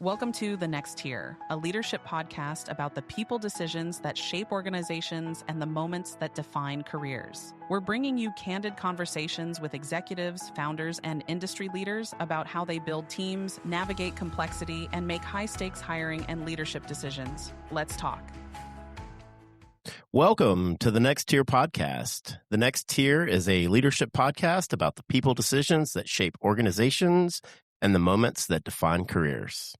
Welcome to The Next Tier, a leadership podcast about the people decisions that shape organizations and the moments that define careers. We're bringing you candid conversations with executives, founders, and industry leaders about how they build teams, navigate complexity, and make high-stakes hiring and leadership decisions. Let's talk. Welcome to the Next Tier podcast. The Next Tier is a leadership podcast about the people decisions that shape organizations and the moments that define careers.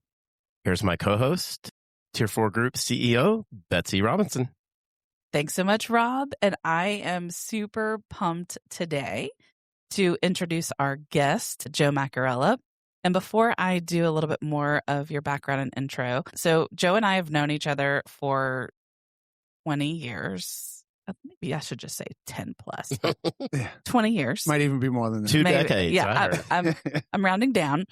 Here's my co-host, Tier 4 Group CEO, Betsy Robinson. Thanks so much, Rob. And I am super pumped today to introduce our guest, Joe Macchiarella. And before I do a little bit more of your background and intro, so Joe and I have known each other for 20 years. Maybe I should just say 10 plus. 20 years. Might even be more than that. Two decades. Yeah, I'm rounding down.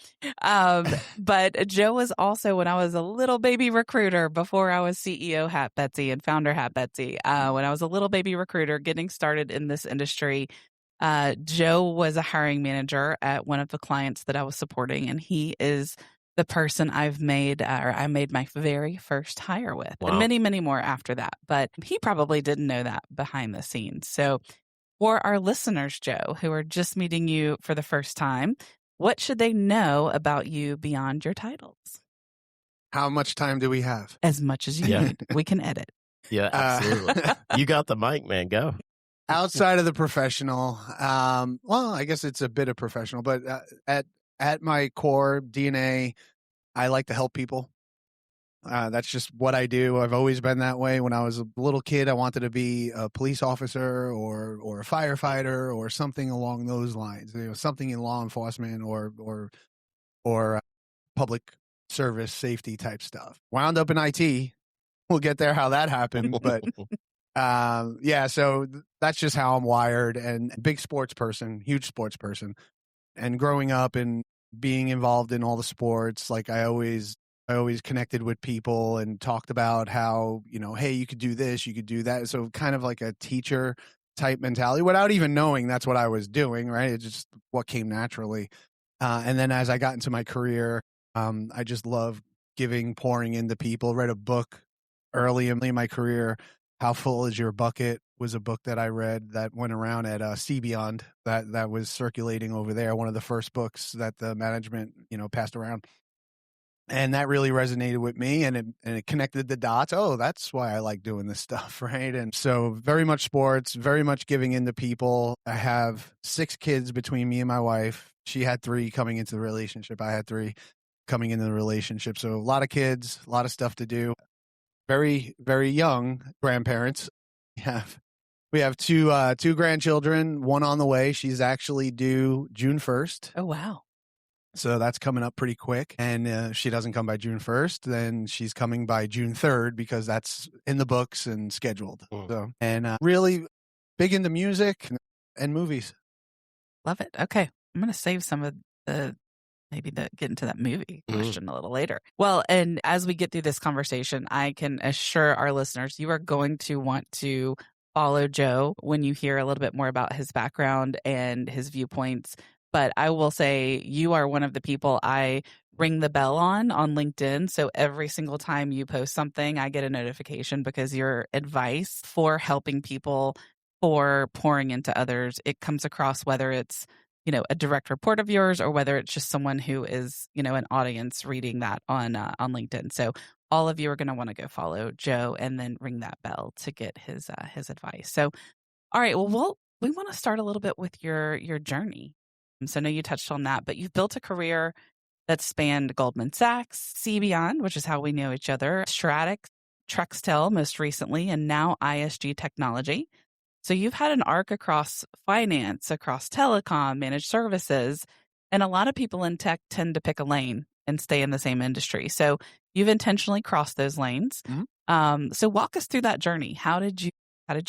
But Joe was also, when I was a little baby recruiter, before I was CEO hat Betsy and founder hat Betsy, when I was a little baby recruiter getting started in this industry, Joe was a hiring manager at one of the clients that I was supporting, and he is the person I made my very first hire with. Wow. And many, many more after that. But he probably didn't know that behind the scenes. So for our listeners, Joe, who are just meeting you for the first time, what should they know about you beyond your titles? How much time do we have? As much as you need. We can edit. Yeah, absolutely. You got the mic, man. Go. Outside of the professional, well, I guess it's a bit of professional, but at my core DNA, I like to help people. That's just what I do. I've always been that way. When I was a little kid, I wanted to be a police officer or a firefighter or something along those lines. Something in law enforcement or public service safety type stuff. Wound up in IT. We'll get there how that happened, but yeah. So that's just how I'm wired. And big sports person, huge sports person. And growing up and being involved in all the sports, like I always connected with people and talked about how, hey, you could do this, you could do that. So kind of like a teacher type mentality without even knowing that's what I was doing, right? It's just what came naturally. And then as I got into my career, I just love pouring into people. Read a book early in my career, How Full Is Your Bucket? Was a book that I read that went around at cBeyond that was circulating over there. One of the first books that the management, passed around. And that really resonated with me and it connected the dots. Oh, that's why I like doing this stuff, right? And so very much sports, very much giving into people. I have 6 kids between me and my wife. She had 3 coming into the relationship. I had 3 coming into the relationship. So a lot of kids, a lot of stuff to do. Very, very young grandparents. We have two grandchildren, one on the way. She's actually due June 1st. Oh, wow. So that's coming up pretty quick. And if she doesn't come by June 1st, then she's coming by June 3rd because that's in the books and scheduled. So, and really big into music and movies. Love it. Okay. I'm going to save some of get into that movie question a little later. Well, and as we get through this conversation, I can assure our listeners, you are going to want to follow Joe when you hear a little bit more about his background and his viewpoints. But I will say you are one of the people I ring the bell on LinkedIn. So every single time you post something, I get a notification because your advice for helping people, for pouring into others, it comes across whether it's, a direct report of yours or whether it's just someone who is, an audience reading that on LinkedIn. So all of you are going to want to go follow Joe and then ring that bell to get his advice. So, all right, well, we want to start a little bit with your journey. So I know you touched on that, but you've built a career that spanned Goldman Sachs, cBeyond, which is how we know each other, Stratic, Trextel most recently, and now ISG Technology. So you've had an arc across finance, across telecom, managed services, and a lot of people in tech tend to pick a lane and stay in the same industry. So you've intentionally crossed those lanes. Mm-hmm. So walk us through that journey. How did you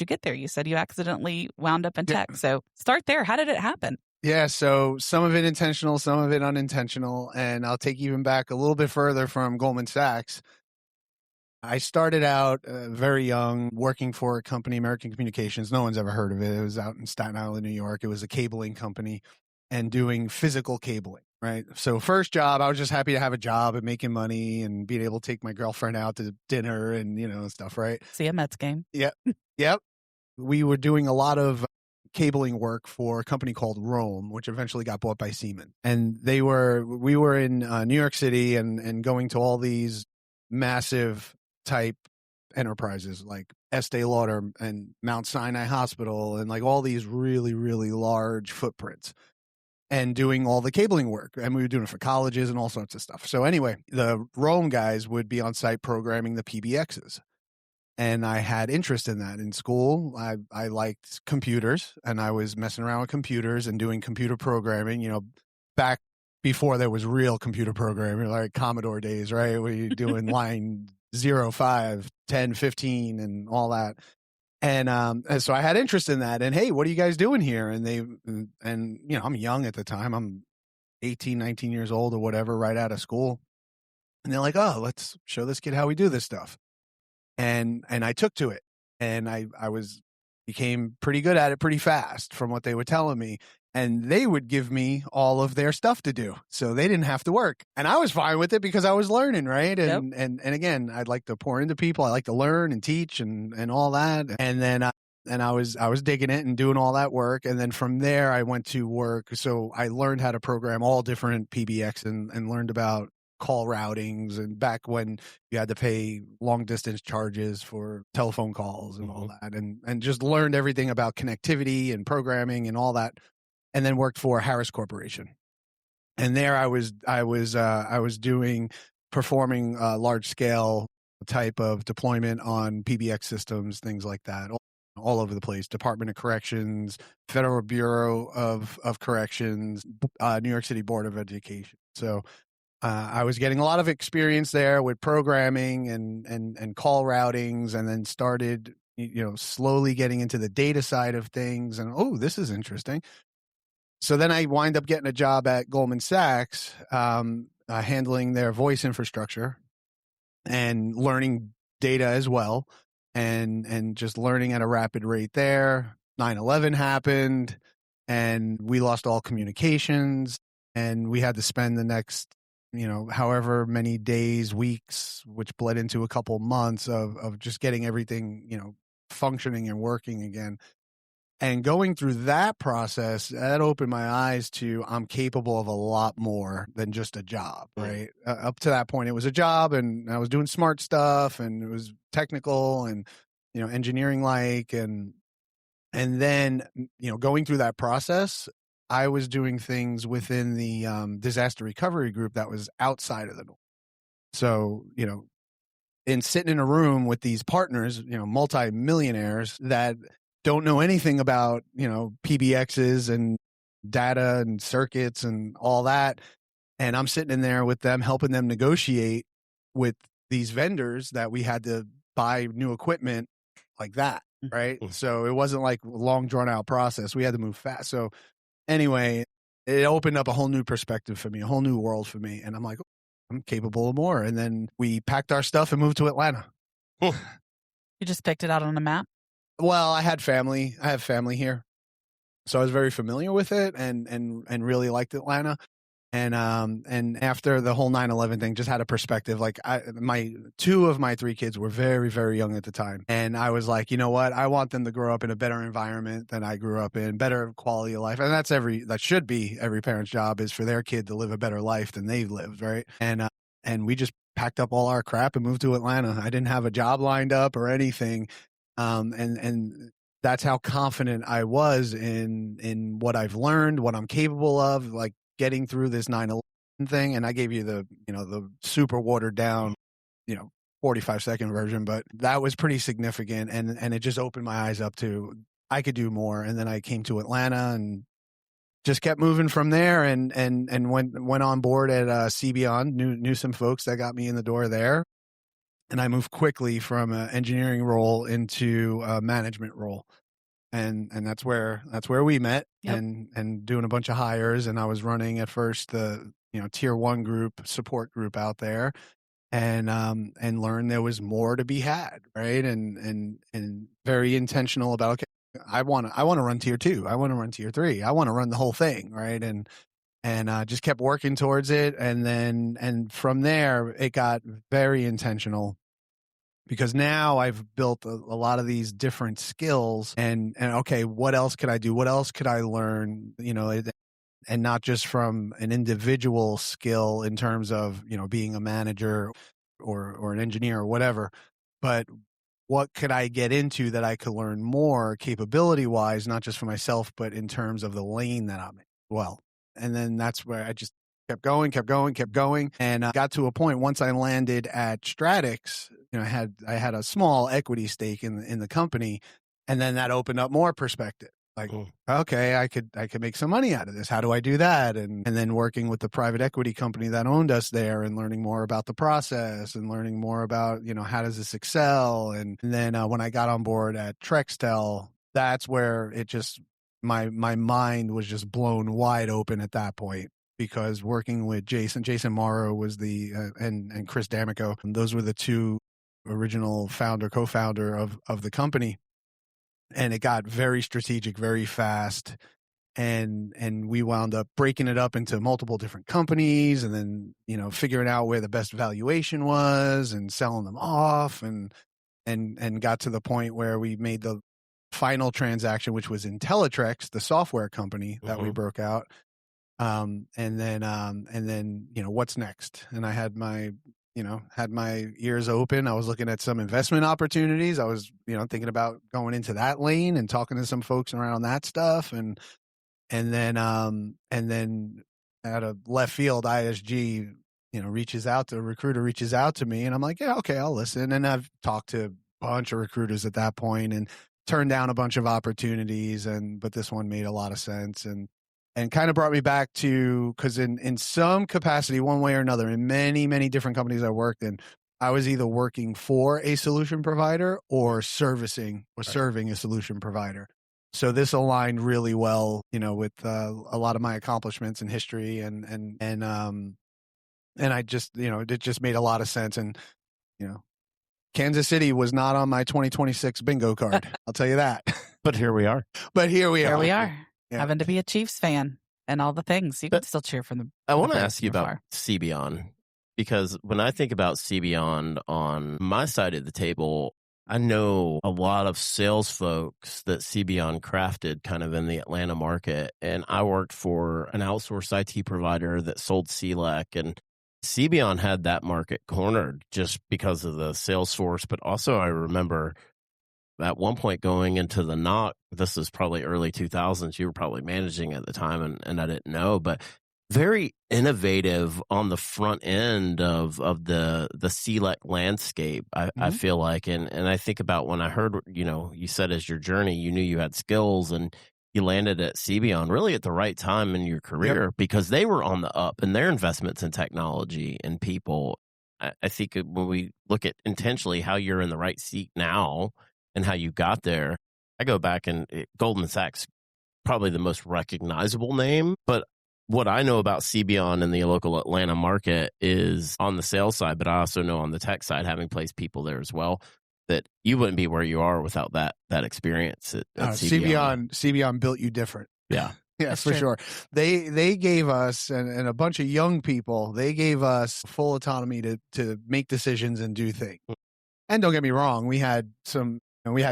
get there? You said you accidentally wound up in tech. So start there. How did it happen? Yeah, so some of it intentional, some of it unintentional. And I'll take even back a little bit further from Goldman Sachs. I started out very young working for a company, American Communications. No one's ever heard of it. It was out in Staten Island, New York. It was a cabling company and doing physical cabling, right? So first job, I was just happy to have a job and making money and being able to take my girlfriend out to dinner and, and stuff, right? See a Mets game. Yep. Yep. We were doing a lot of cabling work for a company called Rome, which eventually got bought by Siemens. And we were in New York City and going to all these massive type enterprises like Estee Lauder and Mount Sinai Hospital and like all these really, really large footprints and doing all the cabling work. And we were doing it for colleges and all sorts of stuff. So anyway, the Rome guys would be on site programming the PBXs. And I had interest in that in school. I liked computers and I was messing around with computers and doing computer programming, back before there was real computer programming, like Commodore days, right? Where you're doing line 0, 5, 10, 15 and all that. And so I had interest in that. And hey, what are you guys doing here? And I'm young at the time. I'm 18, 19 years old or whatever, right out of school. And they're like, oh, let's show this kid how we do this stuff. And I took to it and I became pretty good at it pretty fast from what they were telling me. And they would give me all of their stuff to do. So they didn't have to work. And I was fine with it because I was learning, right? And Yep. and again, I'd like to pour into people. I like to learn and teach and all that. And then I was digging it and doing all that work. And then from there I went to work. So I learned how to program all different PBX and learned about call routings and back when you had to pay long distance charges for telephone calls and all that and just learned everything about connectivity and programming and all that. And then worked for Harris Corporation. And there I was performing large scale type of deployment on PBX systems, things like that, all over the place. Department of Corrections, Federal Bureau of Corrections, New York City Board of Education. So I was getting a lot of experience there with programming and call routings, and then started, slowly getting into the data side of things. And, oh, this is interesting. So then I wind up getting a job at Goldman Sachs, handling their voice infrastructure and learning data as well, and just learning at a rapid rate there. 9/11 happened, and we lost all communications, and we had to spend the next, however many days, weeks, which bled into a couple months of just getting everything, functioning and working again. And going through that process, that opened my eyes to I'm capable of a lot more than just a job, right? Up to that point, it was a job and I was doing smart stuff and it was technical and, engineering like. And then, going through that process, I was doing things within the disaster recovery group that was outside of the norm. So, in sitting in a room with these partners, multi-millionaires that don't know anything about, PBXs and data and circuits and all that. And I'm sitting in there with them, helping them negotiate with these vendors that we had to buy new equipment like that. Right. So it wasn't like a long drawn out process. We had to move fast. So anyway, it opened up a whole new perspective for me, a whole new world for me. And I'm like, I'm capable of more. And then we packed our stuff and moved to Atlanta. You just picked it out on a map? Well, I had family. I have family here. So I was very familiar with it and really liked Atlanta. And after the whole 9/11 thing, just had a perspective. Like two of my 3 kids were very, very young at the time. And I was like, you know what? I want them to grow up in a better environment than I grew up in, better quality of life. And that should be every parent's job, is for their kid to live a better life than they've lived. Right. And we just packed up all our crap and moved to Atlanta. I didn't have a job lined up or anything. And that's how confident I was in what I've learned, what I'm capable of, like getting through this 9/11 thing. And I gave you the super watered down, 45-second version, but that was pretty significant. And it just opened my eyes up to, I could do more. And then I came to Atlanta and just kept moving from there and went on board at cBeyond, knew some folks that got me in the door there. And I moved quickly from an engineering role into a management role. And that's where we met. Yep. and doing a bunch of hires. And I was running at first the, tier 1 group, support group out there, and learned there was more to be had. Right. And very intentional about, okay, I want to run tier 2. I want to run tier 3. I want to run the whole thing. Right. And and just kept working towards it. And from there, it got very intentional, because now I've built a lot of these different skills, and okay, what else could I do? What else could I learn? And not just from an individual skill in terms of, being a manager or an engineer or whatever, but what could I get into that I could learn more capability wise, not just for myself, but in terms of the lane that I'm in. Well, and then that's where I just kept going, and got to a point once I landed at Stratix. I had a small equity stake in the company, and then that opened up more perspective. Like, okay, I could make some money out of this. How do I do that? And then working with the private equity company that owned us there, and learning more about the process, and learning more about, how does this excel? And then when I got on board at Trextel, that's where it just, my mind was just blown wide open at that point, because working with Jason Morrow was and Chris D'Amico, those were the two original co-founder of the company. And it got very strategic, very fast. And we wound up breaking it up into multiple different companies, and then, figuring out where the best valuation was and selling them off, and got to the point where we made the final transaction, which was IntelliTrex, the software company that we broke out. And then, what's next? And I had my ears open. I was looking at some investment opportunities. I was, thinking about going into that lane and talking to some folks around that stuff. And then out of left field, ISG, a recruiter reaches out to me, and I'm like, yeah, okay, I'll listen. And I've talked to a bunch of recruiters at that point and turned down a bunch of opportunities. But this one made a lot of sense. And kind of brought me back to, because in some capacity, one way or another, in many, many different companies I worked in, I was either working for a solution provider or serving a solution provider. So this aligned really well, with a lot of my accomplishments in history, and I just, it just made a lot of sense. And, Kansas City was not on my 2026 bingo card. I'll tell you that. But here we are. Here we are. Yeah. Having to be a Chiefs fan and all the things. You can still cheer for them. I want to ask you about cBeyond, because when I think about cBeyond on my side of the table, I know a lot of sales folks that cBeyond crafted kind of in the Atlanta market. And I worked for an outsourced IT provider that sold CLEC, and cBeyond had that market cornered just because of the sales force. But also I remember at one point going into the NOC, this is probably early 2000s, you were probably managing at the time, and I didn't know, but very innovative on the front end of the CLEC landscape, I feel like. And I think about when I heard, you said as your journey, you knew you had skills, and you landed at cBeyond really at the right time in your career, because they were on the up in their investments in technology and people. I think when we look at intentionally how you're in the right seat now, and how you got there, I go back, and Goldman Sachs, probably the most recognizable name. But what I know about cBeyond in the local Atlanta market is on the sales side, but I also know on the tech side, having placed people there as well, that you wouldn't be where you are without that experience at cBeyond. cBeyond built you different. Yeah. Yeah, that's for sure. They gave us, and a bunch of young people, they gave us full autonomy to make decisions and do things. And don't get me wrong, we had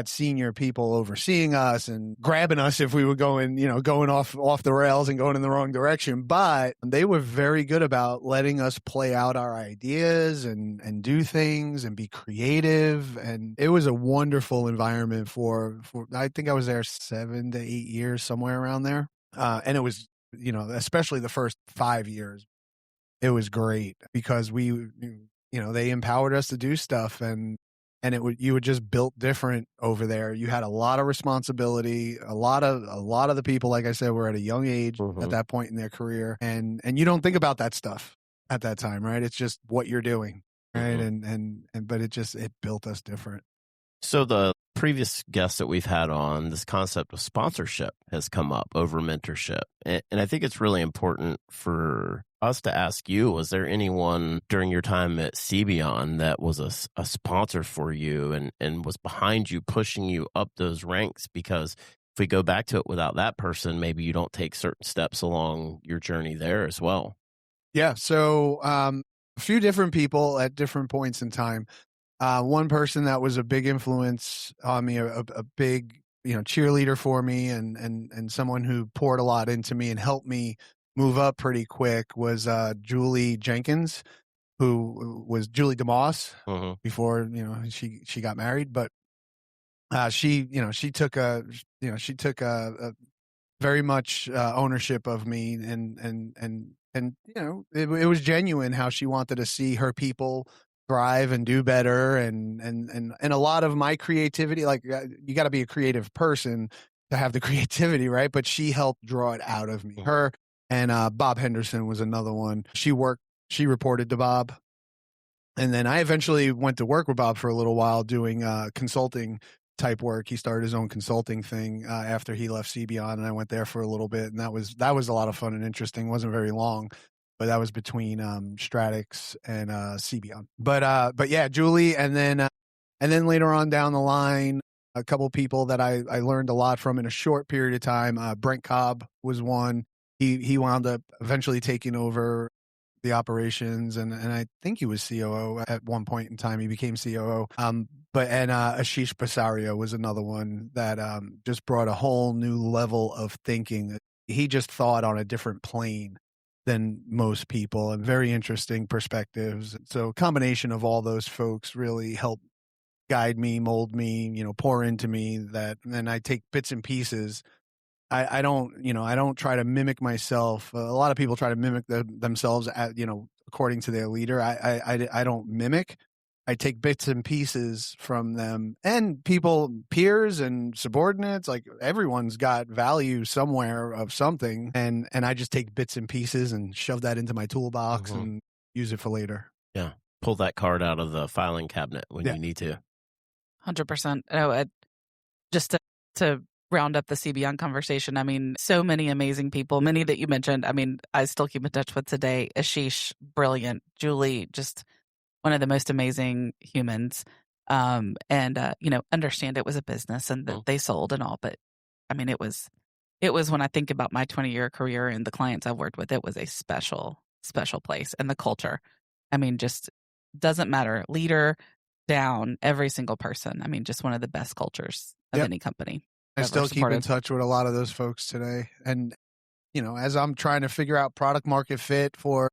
senior people overseeing us and grabbing us if we were going off the rails and going in the wrong direction. But they were very good about letting us play out our ideas and do things and be creative. And it was a wonderful environment for I think I was there 7 to 8 years, somewhere around there. And it was, especially the first 5 years, it was great, because they empowered us to do stuff, and you were just built different over there. You had a lot of responsibility. A lot of the people, like I said, were at a young age at that point in their career, and you don't think about that stuff at that time, right? It's just what you're doing, right? But it built us different. So the previous guests that we've had on, this concept of sponsorship has come up over mentorship. And I think it's really important for us to ask you, was there anyone during your time at cBeyond that was a sponsor for you and was behind you, pushing you up those ranks? Because if we go back to it without that person, maybe you don't take certain steps along your journey there as well. Yeah. So a few different people at different points in time. One person that was a big influence on me, a big, cheerleader for me, and someone who poured a lot into me and helped me move up pretty quick was Julie Jenkins, who was Julie DeMoss before she got married. But she took a very much ownership of me, and it was genuine how she wanted to see her people thrive and do better, and a lot of my creativity, like you got to be a creative person to have the creativity, right? But she helped draw it out of me. Her and Bob Henderson was another one. She reported to Bob, and then I eventually went to work with Bob for a little while doing consulting type work. He started his own consulting thing after he left cBeyond, and I went there for a little bit, and that was a lot of fun and interesting. It wasn't very long, but that was between Stratix and cBeyond. But yeah, Julie, and then later on down the line, a couple people that I learned a lot from in a short period of time. Brent Cobb was one. He wound up eventually taking over the operations, and I think he was COO at one point in time. He became COO. But Ashish Basaria was another one that just brought a whole new level of thinking. He just thought on a different plane than most people, and very interesting perspectives. So a combination of all those folks really helped guide me, mold me, pour into me, that, and then I take bits and pieces. I don't try to mimic myself. A lot of people try to mimic themselves according to their leader. I don't mimic. I take bits and pieces from them, and peers and subordinates. Like, everyone's got value somewhere of something, and I just take bits and pieces and shove that into my toolbox and use it for later. Yeah, pull that card out of the filing cabinet when you need to. 100%. Oh, just to round up the cBeyond conversation, I mean, so many amazing people, many that you mentioned. I mean, I still keep in touch with today. Ashish, brilliant. Julie, just one of the most amazing humans. And understand it was a business and that they sold and all, but I mean, it was when I think about my 20-year career and the clients I've worked with, it was a special place. And the culture, I mean, just doesn't matter. Leader down, every single person. I mean, just one of the best cultures of any company. I still keep in touch with a lot of those folks today. And, as I'm trying to figure out product market fit for,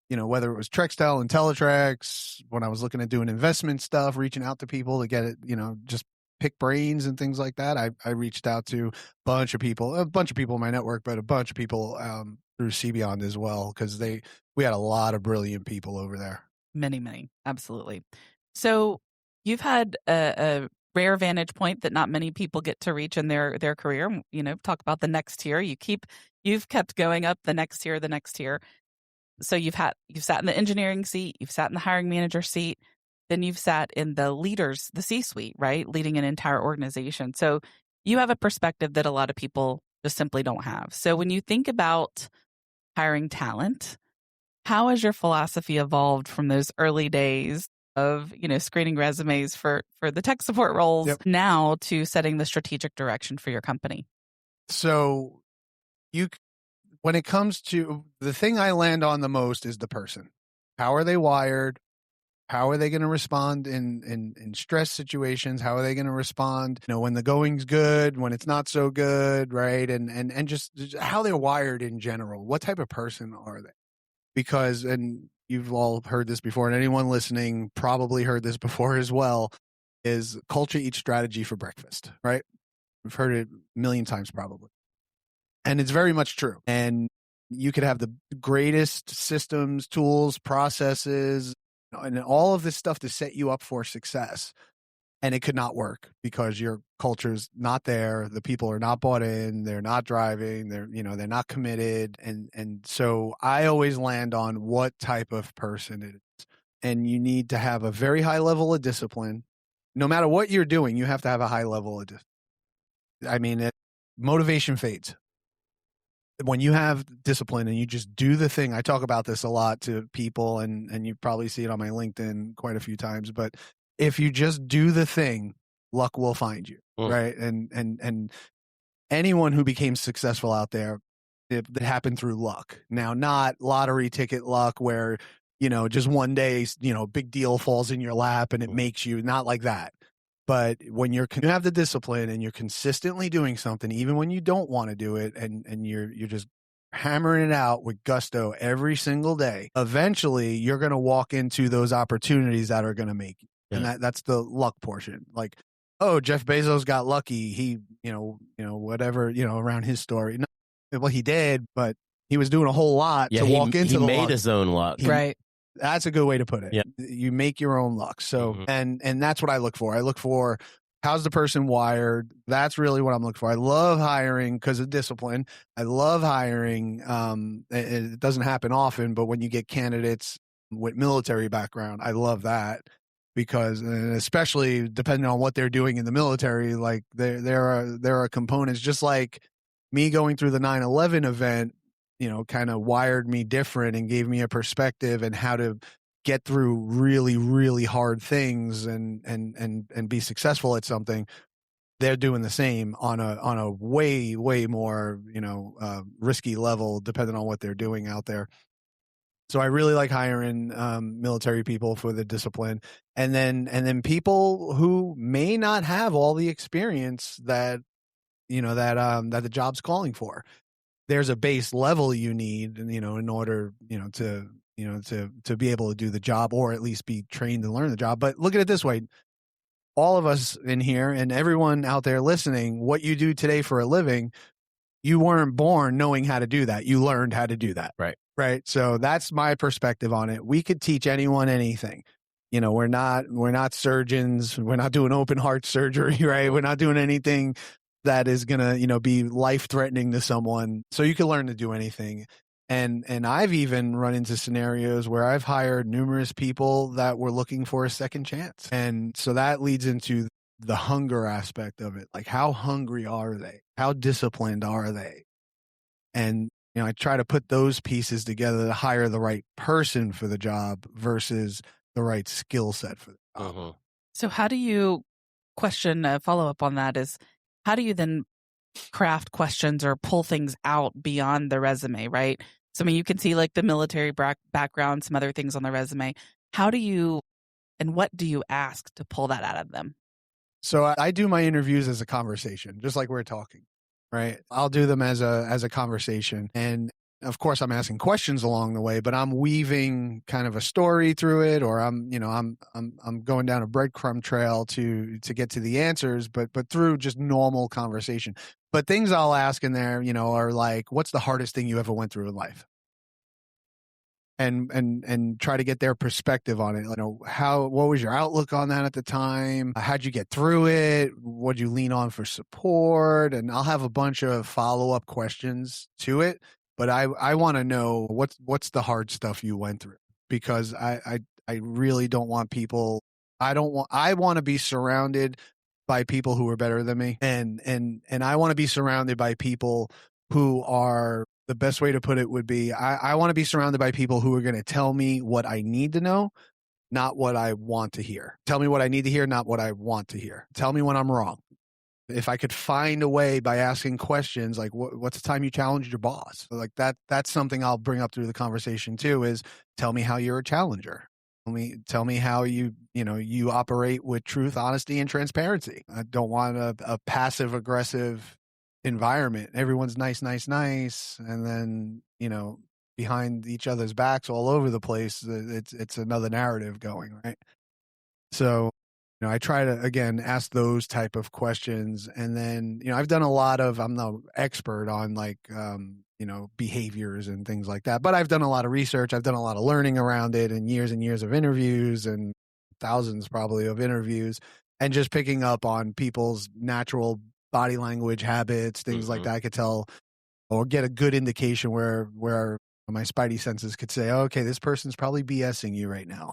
whether it was Trextel and Teletrex, when I was looking at doing investment stuff, reaching out to people to get it, just pick brains and things like that. I reached out to a bunch of people in my network, but a bunch of people through cBeyond as well, because we had a lot of brilliant people over there. Many, absolutely. So you've had a rare vantage point that not many people get to reach in their career. Talk about the next tier. You've kept going up the next tier. So you've sat in the engineering seat, you've sat in the hiring manager seat, then you've sat in the C-suite, right? Leading an entire organization. So you have a perspective that a lot of people just simply don't have. So when you think about hiring talent, how has your philosophy evolved from those early days of, screening resumes for the tech support roles now to setting the strategic direction for your company? So when it comes to the thing I land on the most is the person. How are they wired? How are they going to respond in stress situations? How are they going to respond, when the going's good, when it's not so good, right? And just how they're wired in general. What type of person are they? Because, and you've all heard this before, and anyone listening probably heard this before as well, is culture eats strategy for breakfast, right? We've heard it a million times probably. And it's very much true. And you could have the greatest systems, tools, processes, and all of this stuff to set you up for success. And it could not work because your culture's not there. The people are not bought in. They're not driving. They're not committed. And so I always land on what type of person it is. And you need to have a very high level of discipline. No matter what you're doing, you have to have a high level of discipline. I mean, motivation fades. When you have discipline and you just do the thing, I talk about this a lot to people, and you probably see it on my LinkedIn quite a few times, but if you just do the thing, luck will find you, right? And anyone who became successful out there, it happened through luck. Now, not lottery ticket luck where, just one day, big deal falls in your lap and it makes you, not like that. But when you have the discipline and you're consistently doing something, even when you don't want to do it, and you're just hammering it out with gusto every single day, eventually you're going to walk into those opportunities that are going to make you. Yeah. And that's the luck portion. Like, oh, Jeff Bezos got lucky. He, whatever, around his story. No, well, he did, but he was doing a whole lot to walk into the luck. He made his own luck. Right. That's a good way to put it. Yeah. You make your own luck. So, and that's what I look for. I look for, how's the person wired? That's really what I'm looking for. I love hiring because of discipline. I love hiring. It doesn't happen often, but when you get candidates with military background, I love that. Because, and especially depending on what they're doing in the military, like there are components, just like me going through the 9/11 event, kind of wired me different and gave me a perspective and how to get through really, really hard things and be successful at something. They're doing the same on a way, way more, risky level, depending on what they're doing out there. So I really like hiring military people for the discipline, and then people who may not have all the experience that that the job's calling for. There's a base level you need, in order to be able to do the job, or at least be trained to learn the job. But look at it this way: all of us in here and everyone out there listening, what you do today for a living, you weren't born knowing how to do that. You learned how to do that. Right. So that's my perspective on it. We could teach anyone anything. We're not surgeons. We're not doing open heart surgery, right? We're not doing anything that is going to, be life threatening to someone. So you can learn to do anything. And I've even run into scenarios where I've hired numerous people that were looking for a second chance. And so that leads into the hunger aspect of it. Like, how hungry are they? How disciplined are they? And I try to put those pieces together to hire the right person for the job versus the right skill set for the job. So how do you follow up on that is, how do you then craft questions or pull things out beyond the resume, right? So, you can see like the military background, some other things on the resume. How do you, and what do you ask to pull that out of them? So I do my interviews as a conversation, just like we're talking. Right. I'll do them as a conversation. And of course I'm asking questions along the way, but I'm weaving kind of a story through it, or I'm going down a breadcrumb trail to get to the answers, but through just normal conversation. But things I'll ask in there, are like, what's the hardest thing you ever went through in life? And try to get their perspective on it. What was your outlook on that at the time? How'd you get through it? What'd you lean on for support? And I'll have a bunch of follow-up questions to it, but I want to know what's the hard stuff you went through, because I really don't want people. I want to be surrounded by people who are better than me, and I want to be surrounded by people who are. The best way to put it would be, I want to be surrounded by people who are going to tell me what I need to know, not what I want to hear. Tell me what I need to hear, not what I want to hear. Tell me when I'm wrong. If I could find a way by asking questions like, what's the time you challenged your boss? Like that's something I'll bring up through the conversation too, is tell me how you're a challenger. Tell me how you operate with truth, honesty, and transparency. I don't want a passive aggressive environment. Everyone's nice, and then behind each other's backs all over the place, it's another narrative going, right? So I try to again ask those type of questions, and then I've done a lot of, I'm no expert on like behaviors and things like that, but I've done a lot of research, I've done a lot of learning around it, and years of interviews, and thousands probably of interviews, and just picking up on people's natural body language, habits, things like that. I could tell or get a good indication where my spidey senses could say, oh, okay, this person's probably BSing you right now.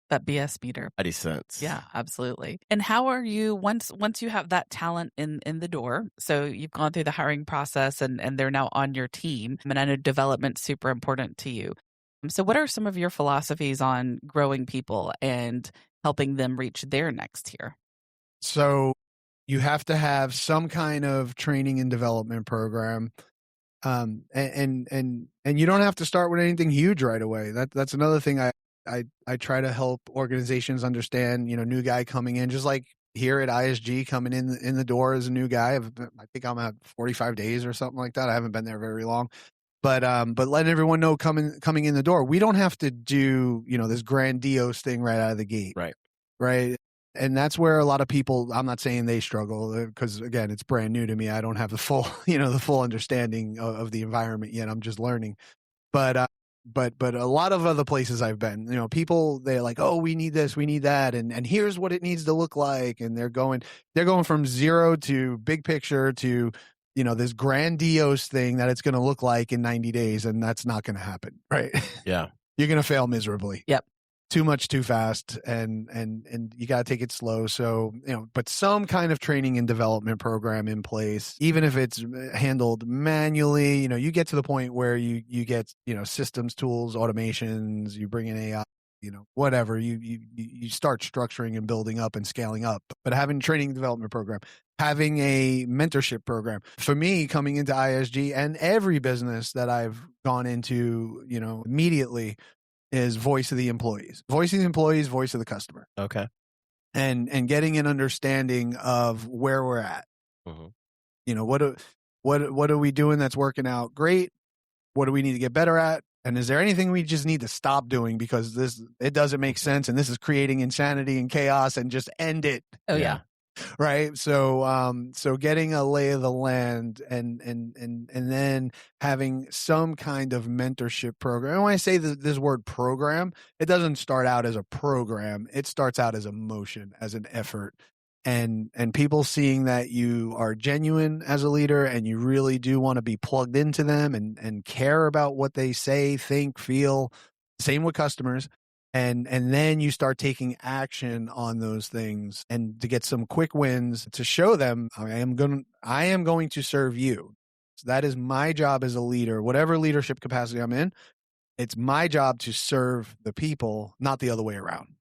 That BS meter. Spidey sense. Yeah, absolutely. And how are you, once you have that talent in the door, so you've gone through the hiring process and they're now on your team, and I know development's super important to you. So what are some of your philosophies on growing people and helping them reach their next tier? So You have to have some kind of training and development program. And you don't have to start with anything huge right away. That's another thing I try to help organizations understand, new guy coming in, just like here at ISG coming in the door as a new guy. I think I'm at 45 days or something like that. I haven't been there very long. But letting everyone know coming in the door, we don't have to do, this grandiose thing right out of the gate. Right. And that's where a lot of people, I'm not saying they struggle, because again, it's brand new to me. I don't have the full, the full understanding of the environment yet. I'm just learning. But a lot of other places I've been, people, they're like, oh, we need this, we need that. And here's what it needs to look like. And they're going from zero to big picture to, this grandiose thing that it's going to look like in 90 days. And that's not going to happen. Right. Yeah. You're going to fail miserably. Yep. Too much too fast, and you got to take it slow. So, but some kind of training and development program in place, even if it's handled manually, you get to the point where you get, systems, tools, automations, you bring in AI, whatever, you start structuring and building up and scaling up. But having a training and development program, having a mentorship program, for me coming into ISG and every business that I've gone into, immediately, is voice of the employees, voice of the customer. Okay. And getting an understanding of where we're at. Mm-hmm. What are we doing that's working out great? What do we need to get better at? And is there anything we just need to stop doing because it doesn't make sense and this is creating insanity and chaos, and just end it? Oh yeah. Right. So getting a lay of the land and then having some kind of mentorship program. And when I say this word program, it doesn't start out as a program. It starts out as a motion, as an effort. And people seeing that you are genuine as a leader and you really do want to be plugged into them and care about what they say, think, feel. Same with customers. And then you start taking action on those things, and to get some quick wins to show them, I am going to serve you. So that is my job as a leader, whatever leadership capacity I'm in. It's my job to serve the people, not the other way around.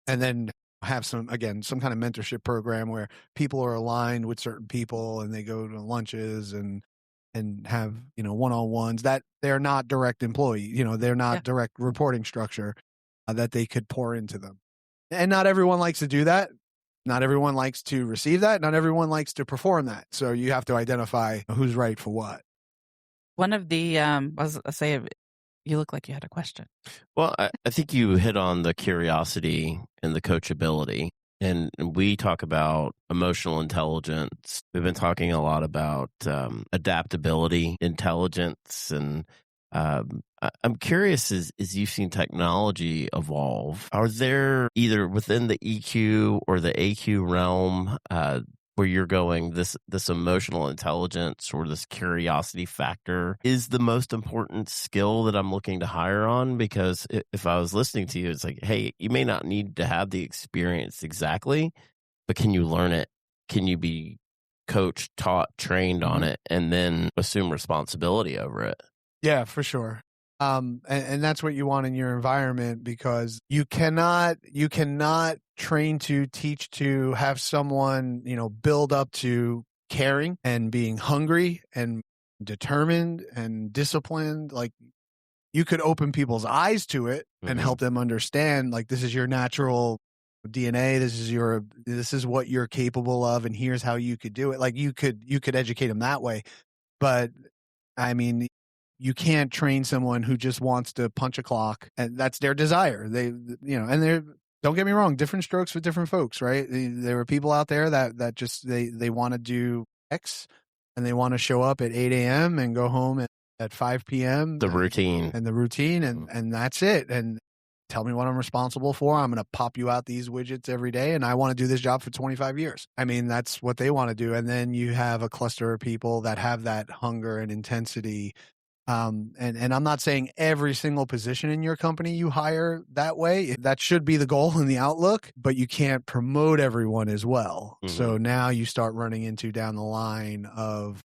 And then have some kind of mentorship program where people are aligned with certain people and they go to lunches and have, one-on-ones that they're not direct employee, they're not direct reporting structure that they could pour into them. And not everyone likes to do that. Not everyone likes to receive that. Not everyone likes to perform that. So you have to identify who's right for what. One of the, you look like you had a question. Well, I think you hit on the curiosity and the coachability. And we talk about emotional intelligence. We've been talking a lot about adaptability, intelligence. And I'm curious, as you've seen technology evolve, are there either within the EQ or the AQ realm where you're going, this emotional intelligence or this curiosity factor is the most important skill that I'm looking to hire on? Because if I was listening to you, it's like, hey, you may not need to have the experience exactly, but can you learn it? Can you be coached, taught, trained on it, and then assume responsibility over it? Yeah, for sure. And that's what you want in your environment, because you cannot train to, teach to, have someone, build up to caring and being hungry and determined and disciplined. Like, you could open people's eyes to it and help them understand, like, this is your natural DNA. This is what you're capable of. And here's how you could do it. Like, you could educate them that way. But I mean, you can't train someone who just wants to punch a clock, and that's their desire. Don't get me wrong, different strokes for different folks, right? There are people out there that just, they want to do X, and they want to show up at 8 a.m. and go home at 5 p.m. The routine. And that's it. And tell me what I'm responsible for. I'm going to pop you out these widgets every day, and I want to do this job for 25 years. I mean, that's what they want to do. And then you have a cluster of people that have that hunger and intensity. And I'm not saying every single position in your company you hire that way. That should be the goal and the outlook, but you can't promote everyone as well. So now you start running into down the line of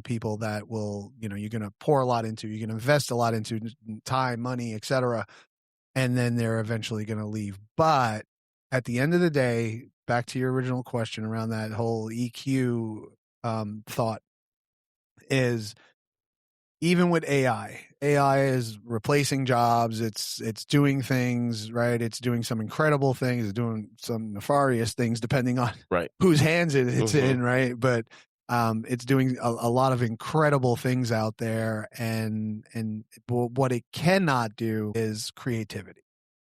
people that will, you're going to pour a lot into, you're going to invest a lot into time, money, etc. And then they're eventually going to leave. But at the end of the day, back to your original question around that whole EQ thought is, even with AI is replacing jobs. It's doing things, right? It's doing some incredible things. It's doing some nefarious things, depending on whose hands it's in, right? But it's doing a lot of incredible things out there. And what it cannot do is creativity,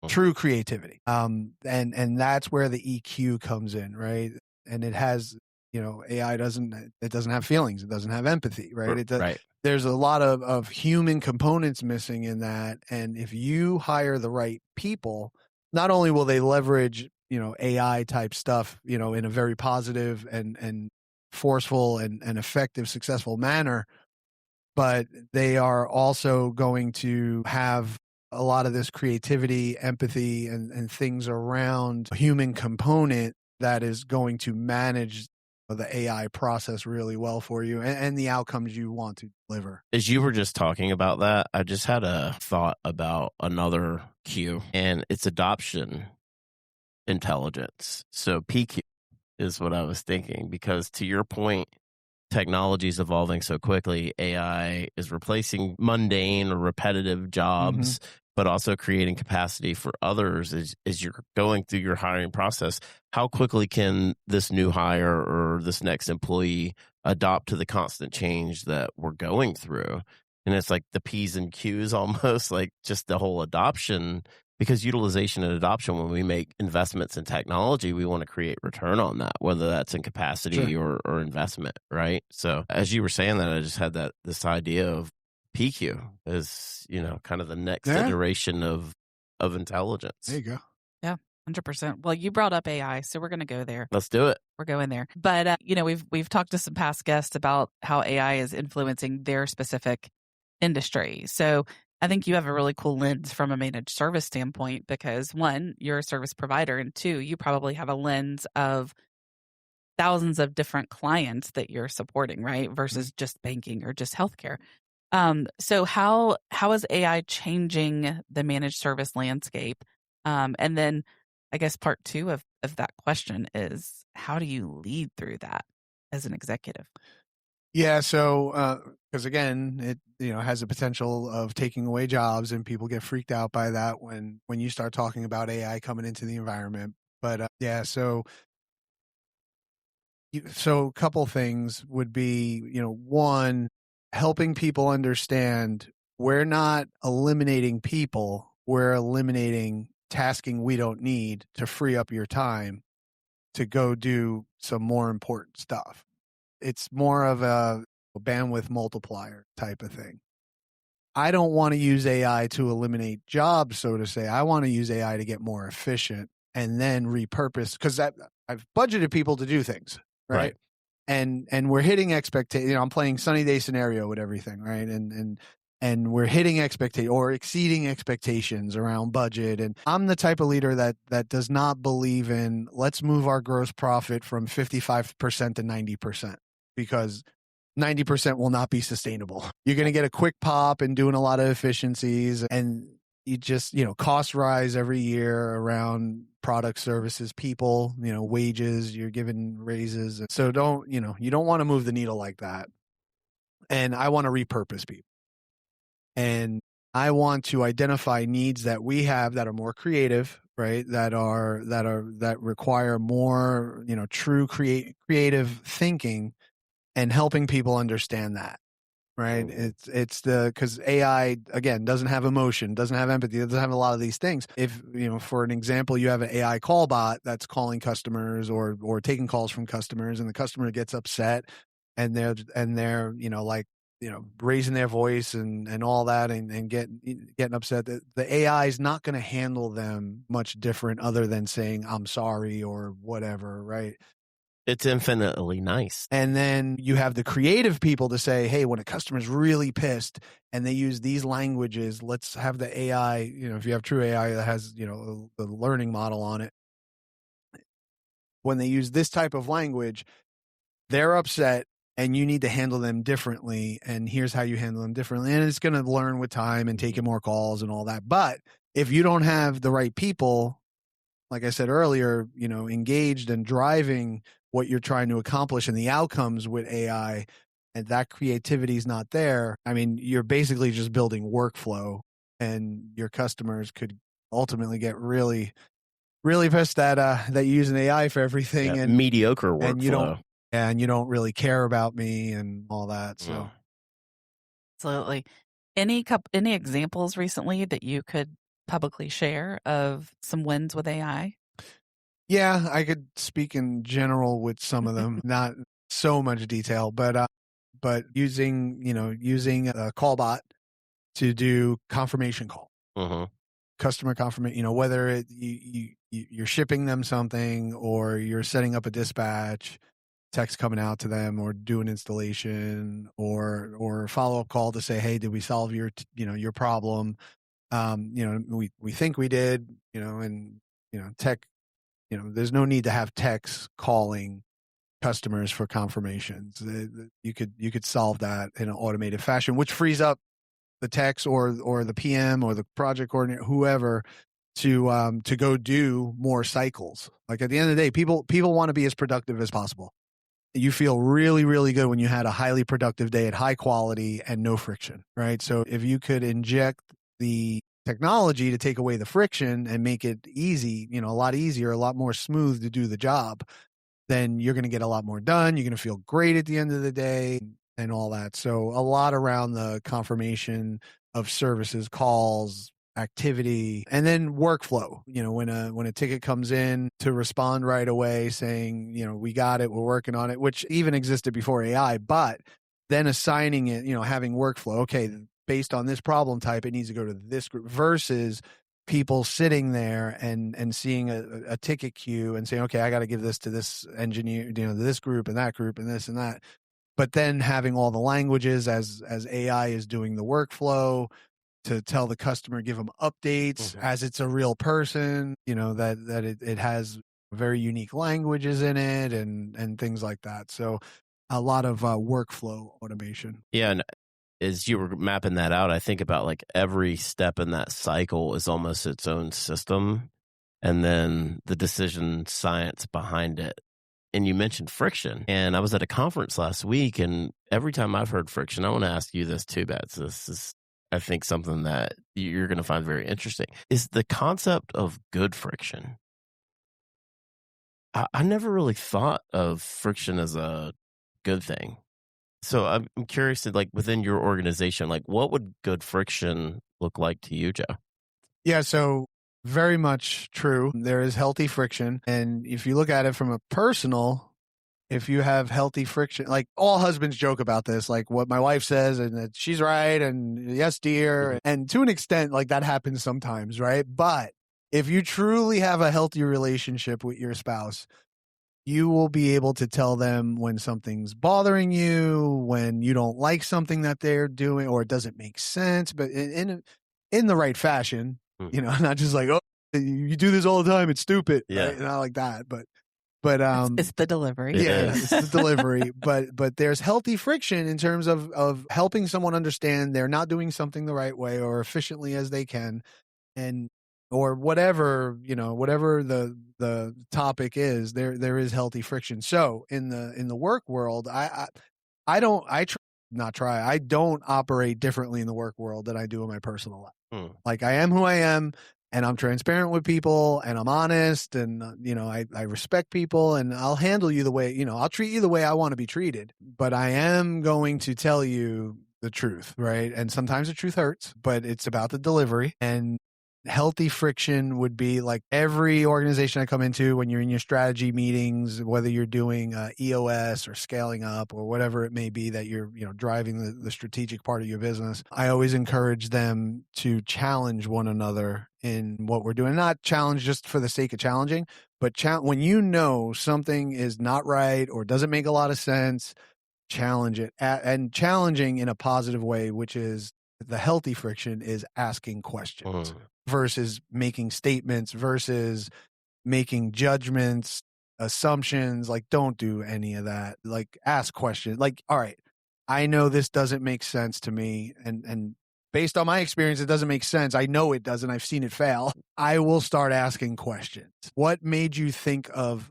true creativity. And that's where the EQ comes in, right? And it has, AI doesn't have feelings. It doesn't have empathy, right? There's a lot of human components missing in that. And if you hire the right people, not only will they leverage, AI type stuff, in a very positive and forceful and effective, successful manner, but they are also going to have a lot of this creativity, empathy, and things around human component that is going to manage the AI process really well for you and the outcomes you want to deliver. As you were just talking about that, I just had a thought about another Q, and it's adoption intelligence. So PQ is what I was thinking, because to your point, technology is evolving so quickly. AI is replacing mundane or repetitive jobs, but also creating capacity for others as you're going through your hiring process. How quickly can this new hire or this next employee adopt to the constant change that we're going through? And it's like the P's and Q's almost, like just the whole adoption, because utilization and adoption, when we make investments in technology, we want to create return on that, whether that's in capacity or investment, right? So as you were saying that, I just had this idea of PQ as, kind of the next iteration of intelligence. There you go. Yeah, 100%. Well, you brought up AI, so we're going to go there. Let's do it. We're going there. But, we've talked to some past guests about how AI is influencing their specific industry. So I think you have a really cool lens from a managed service standpoint, because one, you're a service provider, and two, you probably have a lens of thousands of different clients that you're supporting, right? Versus just banking or just healthcare. So how is AI changing the managed service landscape? And then I guess part two of that question is, how do you lead through that as an executive? Yeah. So, because again, it, has the potential of taking away jobs, and people get freaked out by that when you start talking about AI coming into the environment. But so a couple things would be, one, helping people understand we're not eliminating people, we're eliminating tasking we don't need to free up your time to go do some more important stuff. It's more of a bandwidth multiplier type of thing. I don't want to use AI to eliminate jobs, so to say. I want to use AI to get more efficient and then repurpose, because I've budgeted people to do things, right? And we're hitting expectations. I'm playing sunny day scenario with everything, right? And we're hitting expectations or exceeding expectations around budget. And I'm the type of leader that does not believe in, let's move our gross profit from 55% to 90%, because 90% will not be sustainable. You're going to get a quick pop and doing a lot of efficiencies, and you just, costs rise every year around products, services, people, wages, you're giving raises. So you don't want to move the needle like that. And I want to repurpose people. And I want to identify needs that we have that are more creative, right? That require more, true creative thinking, and helping people understand that, right? It's because AI, again, doesn't have emotion, doesn't have empathy, doesn't have a lot of these things. If, for an example, you have an AI call bot that's calling customers or taking calls from customers, and the customer gets upset, and they're raising their voice and all that, and getting upset, that the AI is not going to handle them much different other than saying, I'm sorry, or whatever, right? It's infinitely nice. And then you have the creative people to say, hey, when a customer's really pissed and they use these languages, let's have the AI, if you have true AI that has, the learning model on it. When they use this type of language, they're upset and you need to handle them differently. And here's how you handle them differently. And it's going to learn with time and taking more calls and all that. But if you don't have the right people like I said earlier, engaged and driving what you're trying to accomplish and the outcomes with AI, and that creativity is not there, I mean, you're basically just building workflow, and your customers could ultimately get really, really pissed that you're using AI for everything, Yeah, and mediocre workflow. And you don't really care about me and all that. So, Absolutely. Any examples recently that you could publicly share of some wins with AI? yeah, I could speak in general with some of them, not so much detail, but using a call bot to do confirmation call, customer confirmation, whether you're shipping them something or you're setting up a dispatch, text coming out to them, or do an installation, or follow-up call to say, hey, did we solve your problem? We think we did, and tech, there's no need to have techs calling customers for confirmations. You could solve that in an automated fashion, which frees up the techs or the PM or the project coordinator, whoever, to go do more cycles. Like, at the end of the day, people want to be as productive as possible. You feel really, really good when you had a highly productive day at high quality and no friction, right? So if you could inject the technology to take away the friction and make it easy, a lot easier, a lot more smooth to do the job, then you're going to get a lot more done. You're going to feel great at the end of the day and all that. So a lot around the confirmation of services, calls, activity, and then workflow. When a ticket comes in, to respond right away saying, we got it, we're working on it, which even existed before AI, but then assigning it, having workflow. Okay, based on this problem type, it needs to go to this group, versus people sitting there and seeing a ticket queue and saying, okay, I got to give this to this engineer, to this group and that group and this and that. But then having all the languages as AI is doing the workflow, to tell the customer, give them updates as it's a real person, that it has very unique languages in it and things like that. So a lot of workflow automation. Yeah. And as you were mapping that out, I think about like every step in that cycle is almost its own system, and then the decision science behind it. And you mentioned friction, and I was at a conference last week, and every time I've heard friction, I want to ask you this too, Betsy. This is, I think, something that you're going to find very interesting, is the concept of good friction. I never really thought of friction as a good thing. So I'm curious to, like, within your organization, like, what would good friction look like to you, Joe? Yeah, so very much true. There is healthy friction. And if you look at it from a personal, if you have healthy friction, like, all husbands joke about this, like what my wife says and that she's right and yes, dear. And to an extent, like, that happens sometimes, right? But if you truly have a healthy relationship with your spouse, you will be able to tell them when something's bothering you, when you don't like something that they're doing, or it doesn't make sense, but in the right fashion, not just like, oh, you do this all the time, it's stupid. Yeah. Right? Not like that, but it's the delivery. Yeah, it's the delivery. But there's healthy friction in terms of helping someone understand they're not doing something the right way or efficiently as they can, and or whatever the topic is. There is healthy friction. So in the work world, I don't operate differently in the work world than I do in my personal life. Like, I am who I am. And I'm transparent with people, and I'm honest, and I respect people, and I'll handle you the way, I'll treat you the way I want to be treated. But I am going to tell you the truth, right? And sometimes the truth hurts, but it's about the delivery. And healthy friction would be like every organization I come into, when you're in your strategy meetings, whether you're doing EOS or scaling up or whatever it may be that you're driving the strategic part of your business, I always encourage them to challenge one another in what we're doing. Not challenge just for the sake of challenging, but when something is not right or doesn't make a lot of sense, challenge it, and challenging in a positive way, which is the healthy friction is asking questions versus making statements, versus making judgments, assumptions. Like, don't do any of that. Like, ask questions. Like, all right, I know this doesn't make sense to me, and based on my experience, it doesn't make sense. I know it doesn't. I've seen it fail. I will start asking questions. What made you think of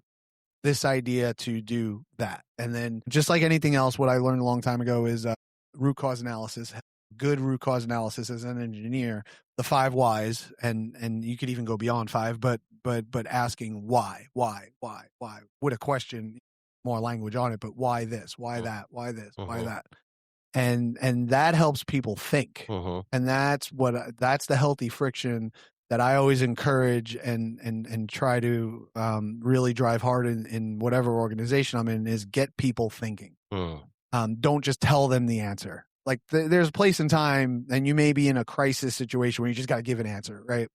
this idea to do that? And then just like anything else, what I learned a long time ago is root cause analysis. Good root cause analysis as an engineer, the 5 whys, and you could even go beyond 5, but asking why with a question, more language on it, but why this, why that, why this, why that, and that helps people think, and that's the healthy friction that I always encourage and try to really drive hard in whatever organization I'm in, is get people thinking. Don't just tell them the answer. Like there's a place and time, and you may be in a crisis situation where you just got to give an answer, right?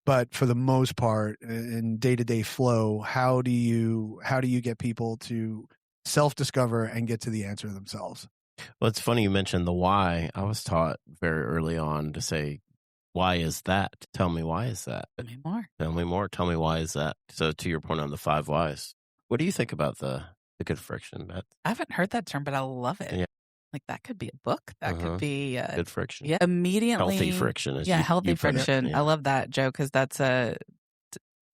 But for the most part, in day-to-day flow, how do you get people to self-discover and get to the answer themselves? Well, it's funny you mentioned the why. I was taught very early on to say, why is that? Tell me why is that? Tell me more. Tell me more. Tell me why is that? So to your point on the 5 whys, what do you think about the good friction, Beth? I haven't heard that term, but I love it. Yeah. Like that could be a book. That could be good friction. Yeah, immediately healthy friction. Healthy friction. Yeah. I love that, Joe, because that's a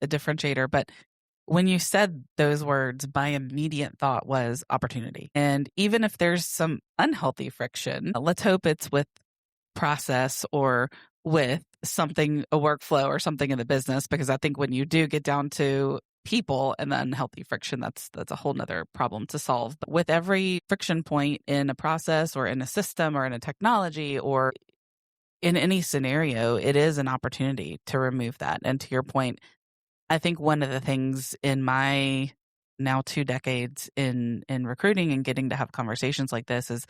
differentiator. But when you said those words, my immediate thought was opportunity. And even if there's some unhealthy friction, let's hope it's with process or with something, a workflow or something in the business, because I think when you do get down to people and the unhealthy friction, that's a whole nother problem to solve. But with every friction point in a process or in a system or in a technology or in any scenario, it is an opportunity to remove that. And to your point, I think one of the things in my now 2 decades in recruiting and getting to have conversations like this is